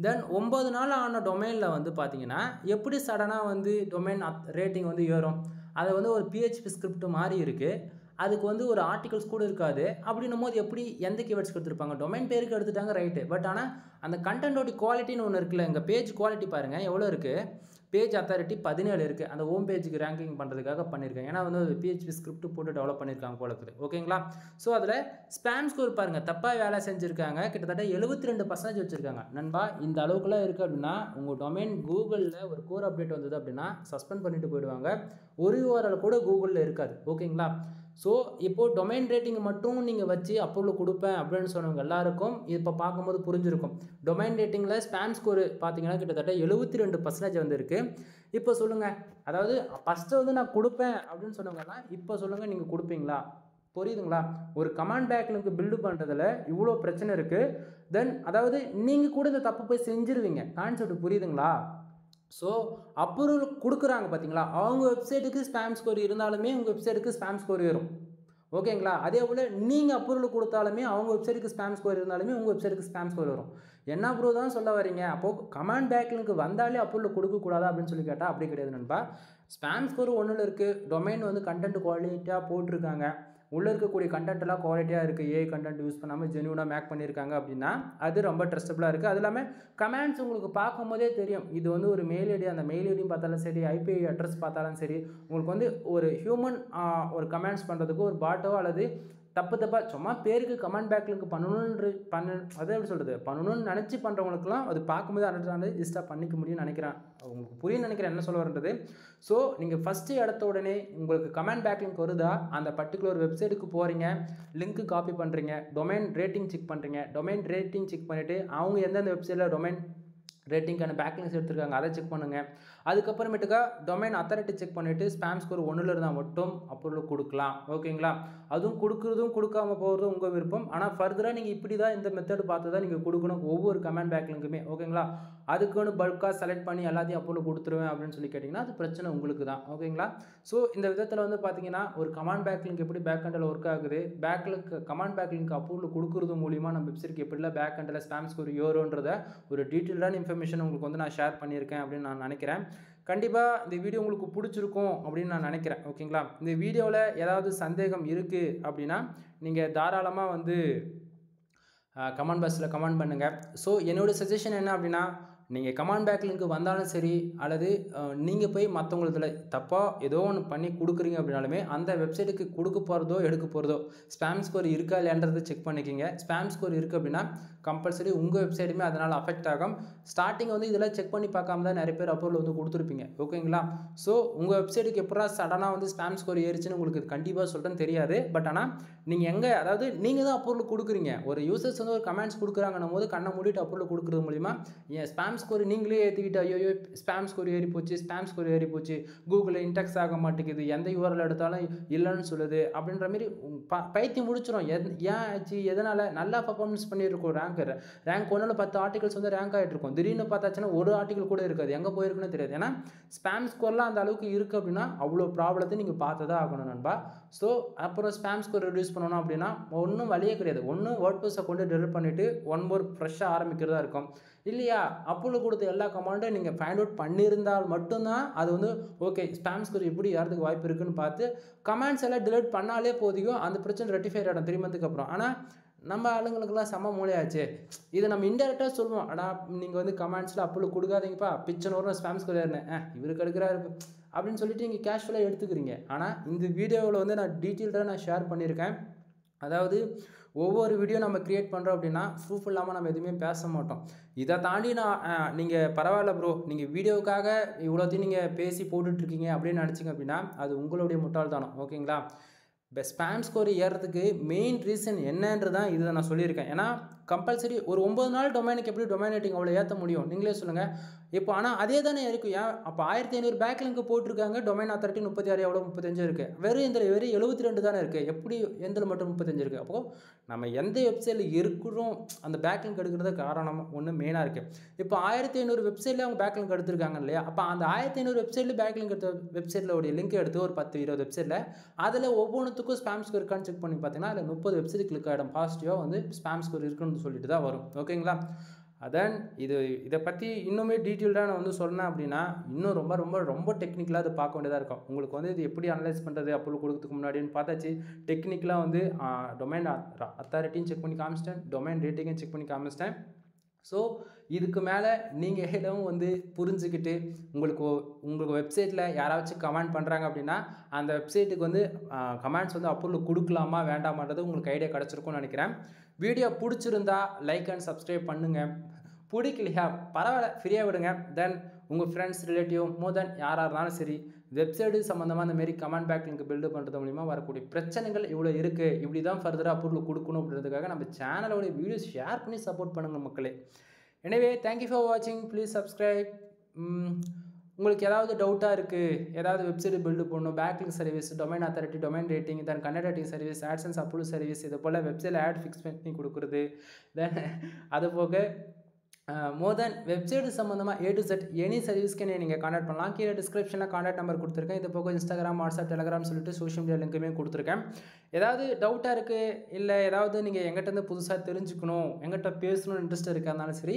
தென் 9 நாள் ஆன டொமைனில் வந்து பார்த்தீங்கன்னா எப்படி சடனாக வந்து டொமைன் ரேட்டிங் வந்து ஏறும்? அதை வந்து ஒரு PHP ஸ்கிரிப்ட் மாதிரி இருக்குது. அதுக்கு வந்து ஒரு ஆர்டிகல்ஸ் கூட இருக்காது. அப்படின்னும் போது எப்படி எந்த கீவேர்ட்ஸ் கொடுத்துருப்பாங்க? டொமைன் பேருக்கு எடுத்துட்டாங்க ரைட்டு. பட் ஆனால் அந்த கண்டென்ட்டோட குவாலிட்டின்னு ஒன்று இருக்குல்ல. இங்கே பேஜ் குவாலிட்டி பாருங்கள் எவ்வளோ இருக்குது. பேஜ் அத்தாரிட்டி 17 இருக்குது. அந்த ஹோம் பேஜுக்கு ரேங்கிங் பண்ணுறதுக்காக பண்ணியிருக்கேன். ஏன்னா வந்து PHP ஸ்கிரிப்ட் போட்டு டெவலப் பண்ணியிருக்காங்க போல இருக்குது. ஓகேங்களா? ஸோ அதில் ஸ்பேம் ஸ்கோர் பாருங்கள் தப்பாக வேலை செஞ்சுருக்காங்க. கிட்டத்தட்ட 72% வச்சுருக்காங்க. நண்பா இந்த அளவுக்குலாம் இருக்குது அப்படின்னா உங்கள் டொமைன் கூகுளில் ஒரு கோர் அப்டேட் வந்தது அப்படின்னா சஸ்பெண்ட் பண்ணிட்டு போயிடுவாங்க. ஒரு URL கூட கூகுளில் இருக்காது. ஓகேங்களா? ஸோ இப்போது டொமைன் ரேட்டிங் மட்டும் நீங்கள் வச்சு அப்ரூவல் கொடுப்பேன் அப்படின்னு சொன்னவங்க எல்லாருக்கும் இப்போ பார்க்கும்போது புரிஞ்சிருக்கும். டொமைன் ரேட்டிங்கில் ஸ்பேம் ஸ்கோர் பார்த்தீங்கன்னா கிட்டத்தட்ட 72% வந்துருக்கு. இப்போ சொல்லுங்கள், அதாவது ஃபஸ்ட்டு வந்து நான் கொடுப்பேன் அப்படின்னு சொன்னவங்கலாம் இப்போ சொல்லுங்கள் நீங்கள் கொடுப்பீங்களா? புரியுதுங்களா? ஒரு கமாண்ட் பேக்லிங்க் பில்டு பண்ணுறதுல இவ்வளோ பிரச்சனை இருக்குது. தென் அதாவது நீங்கள் கூட இந்த தப்பு போய் செஞ்சுருவீங்க. கான்செப்ட் புரியுதுங்களா? ஸோ அப்ரூவல் கொடுக்குறாங்க பார்த்தீங்களா, அவங்க வெப்சைட்டுக்கு ஸ்பேம் ஸ்கோர் இருந்தாலுமே உங்கள் வெப்சைட்டுக்கு ஸ்பேம் ஸ்கோர் ஏறும். ஓகேங்களா? அதே போல் நீங்கள் அப்ரூவல் கொடுத்தாலுமே அவங்க வெப்சைட்டுக்கு ஸ்பேம் ஸ்கோர் இருந்தாலுமே உங்கள் வெப்சைட்டுக்கு ஸ்பேம் ஸ்கோர் வரும். என்ன அப்ரூவல் தான் சொல்ல வரீங்க? அப்போது கமாண்ட் பேக்லிங்க் வந்தாலே அப்ரூவல் கொடுக்கக்கூடாதா அப்படின்னு சொல்லி கேட்டால் அப்படி கிடையாது நண்பா. ஸ்பேம் ஸ்கோர் ஒன்றில் இருக்குது. டொமைன் வந்து கண்டென்ட் குவாலிட்டியாக போட்டிருக்காங்க. உள்ளே இருக்கக்கூடிய கண்டென்ட்லாம் குவாலிட்டியாக இருக்குது. ஏஐ கண்டென்ட் யூஸ் பண்ணாமல் ஜென்யூனாக மேக் பண்ணியிருக்காங்க அப்படின்னா அது ரொம்ப ட்ரஸ்டபுளாக இருக்குது. அது இல்லாமல் கமெண்ட்ஸ் உங்களுக்கு பார்க்கும்போதே தெரியும். இது வந்து ஒரு மெயில் ஐடி, அந்த மெயில் ஐடியும் பார்த்தாலும் சரி, ஐபி அட்ரஸ் பார்த்தாலும் சரி, உங்களுக்கு வந்து ஒரு ஹியூமன் ஒரு கமெண்ட்ஸ் பண்ணுறதுக்கு ஒரு பாட்டோ அல்லது தப்பாக சும்மா பேருக்கு கமெண்ட் பேக்லிங்க் அதை எப்படி சொல்கிறது, பண்ணணும்னு நினச்சி பண்ணுறவங்களுக்குலாம் அது பார்க்கும்போது அண்டர்ஸ்டாண்ட் ஈஸியாக பண்ணிக்க முடியும்னு நினைக்கிறேன். உங்களுக்கு புரியும்னு நினைக்கிறேன் என்ன சொல்ல வரது. ஸோ நீங்கள் ஃபஸ்ட்டு எடுத்த உடனே உங்களுக்கு கமெண்ட் பேக்லிங்க் வருதா, அந்த பர்டிகுலர் வெப்சைட்டுக்கு போகிறீங்க, லிங்க்கு காப்பி பண்ணுறீங்க, டொமைன் ரேட்டிங் செக் பண்ணுறீங்க. டொமைன் ரேட்டிங் செக் பண்ணிவிட்டு அவங்க எந்தெந்த வெப்சைட்டில் டொமைன் ரேட்டிங்கான பேக்லிங்ஸ் எடுத்துருக்காங்க அதை செக் பண்ணுங்கள். அதுக்கப்புறமேட்டுக்கா டொமைன் அத்தாரிட்டி செக் பண்ணிவிட்டு ஸ்பேம் ஸ்கோர் 1 இருந்தால் மட்டும் அப்ரூவல் கொடுக்கலாம். ஓகேங்களா? அதுவும் கொடுக்குறதும் கொடுக்காமல் போகிறதும் உங்கள் விருப்பம். ஆனால் ஃபர்தராக நீங்கள் இப்படி தான் இந்த மெத்தட் பார்த்து தான் நீங்கள் கொடுக்கணும் ஒவ்வொரு கமெண்ட் பேக்லிங்குமே. ஓகேங்களா? அதுக்குன்னு பல்காக செலக்ட் பண்ணி எல்லாத்தையும் அப்ரூவல் கொடுத்துருவேன் அப்படின்னு சொல்லி கேட்டிங்கன்னா அது பிரச்சனை உங்களுக்கு தான். ஓகேங்களா? ஸோ இந்த விதத்தில் வந்து பார்த்தீங்கன்னா ஒரு கமாண்ட் பேக்லிங்க் எப்படி பேக் எண்டில் ஒர்க் ஆகுது, கமாண்ட் பேக்லிங்க் அப்ரூவல் கொடுக்குறது மூலிமா நம்ம வெப்சைட்டுக்கு எப்படிலாம் பேக் எண்டில் ஸ்பேம் ஸ்கோர் ஏறும்ன்றத ஒரு டீட்டெயில்டான இன்ஃபர்மேஷன் உங்களுக்கு வந்து நான் ஷேர் பண்ணியிருக்கேன் அப்படின்னு நான் நினைக்கிறேன். கண்டிப்பாக இந்த வீடியோ உங்களுக்கு பிடிச்சிருக்கும் அப்படின்னு நான் நினைக்கிறேன். ஓகேங்களா? இந்த வீடியோவில் ஏதாவது சந்தேகம் இருக்குது அப்படின்னா நீங்கள் தாராளமாக வந்து கமெண்ட் பாக்ஸில் கமெண்ட் பண்ணுங்கள். ஸோ என்னோடய சஜஷன் என்ன அப்படின்னா, நீங்கள் கமாண்ட் பேக்லிங்க் வந்தாலும் சரி அல்லது நீங்கள் போய் மற்றவங்களதுல தப்பாக ஏதோ ஒன்று பண்ணி கொடுக்குறீங்க அப்படின்னாலுமே அந்த வெப்சைட்டுக்கு கொடுக்க போகிறதோ எடுக்க போகிறதோ ஸ்பேம் ஸ்கோர் இருக்கா இல்லைன்றதை செக் பண்ணிக்கிங்க. ஸ்பேம் ஸ்கோர் இருக்குது அப்படின்னா கம்பல்சரி உங்கள் வெப்சைட்டுமே அதனால் அஃபெக்ட் ஆகும். ஸ்டார்டிங் வந்து இதெல்லாம் செக் பண்ணி பார்க்காம தான் நிறைய பேர் அப்ரூவல் வந்து கொடுத்துருப்பீங்க. ஓகேங்களா? ஸோ உங்கள் வெப்சைட்டுக்கு எப்படா சடனாக வந்து ஸ்பேம் ஸ்கோர் ஏறிச்சுன்னு உங்களுக்கு கண்டிப்பாக சொல்கிறேன்னு தெரியாது. பட் ஆனால் நீங்கள் எங்கே, அதாவது நீங்கள் தான் அப்ரூவல் கொடுக்குறீங்க. ஒரு யூசர்ஸ் வந்து ஒரு கமெண்ட்ஸ் கொடுக்குறாங்கன்னும் போது கண்ணை மூடிட்டு அப்ரூவல் கொடுக்குறது மூலிமா ஏன் ஸ்பேம் ஸ்கோர் நீங்களே ஏற்றிக்கிட்டு ஐயோ ஸ்பேம் ஸ்கோர் ஏறி போச்சு, கூகுளில் இன்டெக்ஸ் ஆக மாட்டேங்குது, எந்த URL எடுத்தாலும் இல்லைன்னு சொல்லுது அப்படின்ற மாதிரி பைத்தியம் முடிச்சிடும். ஏன் ஆச்சு, எதனால் நல்லா பர்ஃபார்மன்ஸ் பண்ணியிருக்கோம். ரேங்க் 1ல் 10 ஆர்டிகல்ஸ் வந்து ரேங்க் ஆகிட்டு இருக்கும். திடீர்னு பார்த்தாச்சுன்னா ஒரு ஆர்டிகல் கூட இருக்காது, எங்கே போயிருக்குன்னு தெரியாது. ஏன்னா ஸ்பேம் ஸ்கோர்லாம் அந்த அளவுக்கு இருக்குது அப்படின்னா அவ்வளோ ப்ராப்ளத்தை நீங்கள் பார்த்து தான் ஆகணும் நண்பா. ஸோ அப்புறம் ஸ்பேம் ஸ்கோர் ரெடியூஸ் பண்ணணும் அப்படின்னா ஒன்றும் வழியே கிடையாது. ஒன்று வேர்ட்ப்ரெஸ்ஸை கொண்டு டெலிட் பண்ணிவிட்டு ஒன் மோர் ஃப்ரெஷ்ஷாக ஆரம்பிக்கிறதா இருக்கும். இல்லையா அப்ரூவல் கொடுத்த எல்லா கமாண்டும் நீங்கள் ஃபைண்ட் அவுட் பண்ணியிருந்தால் மட்டும்தான் அது வந்து ஓகே ஸ்பேம் ஸ்கோர் எப்படி யாருக்கு வாய்ப்பு இருக்குன்னு பார்த்து கமெண்ட்ஸ் எல்லாம் டெலிட் பண்ணாலே போதியும் அந்த பிரச்சனை ரெட்டிஃபை ஆகிடும் 3 மந்த்துக்கு அப்புறம். ஆனால் நம்ம ஆளுங்களுக்கெல்லாம் செம்ம மூளையாச்சு. இதை நம்ம இன்டெரக்டாக சொல்லுவோம், ஆனால் நீங்கள் வந்து கமெண்ட்ஸில் அப்ரூவல் கொடுக்காதீங்கப்பா, பிச்சனூர்னு ஸ்பேம் ஸ்கோர் ஏறினேன் இவருக்கு எடுக்கிறாரு அப்படின்னு சொல்லிட்டு நீங்கள் கேஷுவலாக எடுத்துக்கிறீங்க. ஆனால் இந்த வீடியோவில் வந்து நான் டீட்டெயில்டாக நான் ஷேர் பண்ணியிருக்கேன். அதாவது ஒவ்வொரு வீடியோ நம்ம க்ரியேட் பண்ணுறோம் அப்படின்னா ப்ரூஃப் இல்லாமல் நம்ம எதுவுமே பேச மாட்டோம். இதை தாண்டி நீங்கள் பரவாயில்ல ப்ரோ, நீங்கள் வீடியோவுக்காக இவ்வளோத்தையும் நீங்கள் பேசி போட்டுட்ருக்கீங்க அப்படின்னு நினச்சிங்க அப்படின்னா அது உங்களுடைய முட்டாள்தானம். ஓகேங்களா? ஸ்பேம் ஸ்கோர் ஏறதுக்கு மெயின் ரீசன் என்னன்றது தான் இதை நான் சொல்லியிருக்கேன். ஏன்னா கம்பல்சரி ஒரு 9 நாள் டொமைனுக்கு எப்படி டொமைன் ரேட்டிங் அவ்வளோ ஏற்ற முடியும் நீங்களே சொல்லுங்கள். இப்போ ஆனால் அதே தானே இருக்குது. ஏன் அப்போ 1500 பேக்லிங்க் போட்டிருக்காங்க, டொமைன் அத்தாரிட்டி 36 எவ்வளோ 35 இருக்குது. வெறும் 72 தானே இருக்குது. எப்படி எந்தில் மட்டும் 35 இருக்குது? அப்போது நம்ம எந்த வெப்சைட்டில் இருக்கிறோம் அந்த பேக்லிங்க் எடுக்கிறது காரணம் ஒன்று மெயினாக இருக்குது. இப்போ 1500 வெப்சைட்டில் அவங்க பேக்லிங்க் எடுத்திருக்காங்க இல்லையா? அப்போ அந்த 1500 வெப்சைட்டில் பேக்லிங்க் எடுத்த வெப்சைட்டில் உடைய லிங்க் எடுத்து ஒரு 10-20 வெப்சைட்டில் அதில் ஒவ்வொன்றுத்துக்கும் ஸ்பாம் ஸ்கோர் இருக்கான்னு செக் பண்ணி பார்த்தீங்கன்னா அதில் 30 வெப்சைட் கிளிக் ஆகிடும். பாசிட்டிவாக வந்து ஸ்பாம் ஸ்கோர் இருக்குன்னு சொல்லிட்டு தான் வரும். ஓகேங்களா? அதன் இதை பற்றி இன்னுமே டீட்டெயில்டாக நான் வந்து சொன்னேன் அப்படின்னா இன்னும் ரொம்ப ரொம்ப ரொம்ப டெக்னிக்கலாக அதை பார்க்க வேண்டியதாக இருக்கும். உங்களுக்கு வந்து இது எப்படி அனலைஸ் பண்ணுறது அப்ரூவல் கொடுக்கறதுக்கு முன்னாடின்னு பார்த்தாச்சு. டெக்னிக்கலாக வந்து டொமைன் அத்தாரிட்டியும் செக் பண்ணி காமிச்சிட்டேன், டொமைன் ரேட்டிங்கும் செக் பண்ணி காமிச்சிட்டேன். ஸோ இதுக்கு மேலே நீங்கள் எதுவும் வந்து புரிஞ்சுக்கிட்டு உங்களுக்கு வெப்சைட்டில் யாராச்சும் கமெண்ட் பண்ணுறாங்க அப்படின்னா அந்த வெப்சைட்டுக்கு வந்து கமெண்ட்ஸ் வந்து அப்ரூவல் கொடுக்கலாமா வேண்டாமான்றது உங்களுக்கு ஐடியா கிடச்சிருக்கும்னு நினைக்கிறேன். வீடியோ பிடிச்சிருந்தா லைக் அண்ட் சப்ஸ்கிரைப் பண்ணுங்கள். பிடிக்கலையா பரவாயில்ல, ஃப்ரீயாக விடுங்க. தென் உங்கள் ஃப்ரெண்ட்ஸ் ரிலேட்டிவ் மோர் தென் யாராக இருந்தாலும் சரி வெப்சைட்டு சம்மந்தமாக இந்த மாரி கமெண்ட் பேக் லிங்க் பில்டு பண்ணுறது மூலிமா வரக்கூடிய பிரச்சனைகள் இவ்வளோ இருக்குது, இப்படி தான் ஃபர்தராக அப்ரூவல் கொடுக்கணும் அப்படின்றதுக்காக நம்ம சேனலோட வீடியோஸ் ஷேர் பண்ணி சப்போர்ட் பண்ணுங்கள் மக்களே. எனவே தேங்க்யூ ஃபார் வாட்சிங், ப்ளீஸ் சப்ஸ்கிரைப். உங்களுக்கு ஏதாவது டவுட்டாக இருக்குது, ஏதாவது வெப்சைட் பில்டு பண்ணணும், backlink service, domain authority, domain rating, then content writing service, AdSense approval service, இது போல் வெப்சைட்டில் ஆட் ஃபிக்ஸ் பண்ணி கொடுக்குறது, தென் அது போக மோர் தென் வெப்சைட் சம்மந்தமாக A to Z எனி சர்வீஸ்க்கு நீங்கள் கான்டாக்ட் பண்ணலாம். கீழே டிஸ்கிரிப்ஷனில் கான்டாக்ட் நம்பர் கொடுத்துருக்கேன். இது போக இன்ஸ்டாகிராம், வாட்ஸ்அப், டெலிகிராம் சொல்லிட்டு சோஷியல் மீடியா லிங்க்குமே கொடுத்துருக்கேன். ஏதாவது டவுட்டாக இருக்குது, இல்லை ஏதாவது நீங்கள் எங்கிட்டேருந்து புதுசாக தெரிஞ்சுக்கணும், எங்கிட்ட பேசணும்னு இன்ட்ரெஸ்ட் இருக்கா இருந்தாலும் சரி,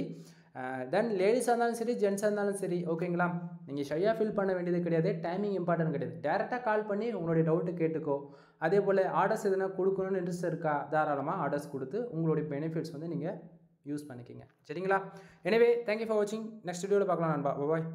தென் லேடிஸாக இருந்தாலும் சரி ஜென்ஸாக இருந்தாலும் சரி, ஓகேங்களா? நீங்கள் ஷையாக ஃபீல் பண்ண வேண்டியது கிடையாது, டைமிங் இம்பார்ட்டன்ட் கிடையாது. டேரெக்டாக கால் பண்ணி உங்களுடைய டவுட்டு கேட்டுக்கோ. அதே போல் ஆர்டர்ஸ் எதுனா கொடுக்கணும்னு இன்ட்ரெஸ்ட் இருக்கா, தாராளமாக ஆர்டர்ஸ் கொடுத்து உங்களுடைய பெனிஃபிட்ஸ் வந்து நீங்கள் யூஸ் பண்ணிக்கிங்க. சரிங்களா? எனவே தேங்க்யூ ஃபார் வாட்சிங். நெக்ஸ்ட் வீடியோவில் பார்க்கலாம் நண்பா. பாய்.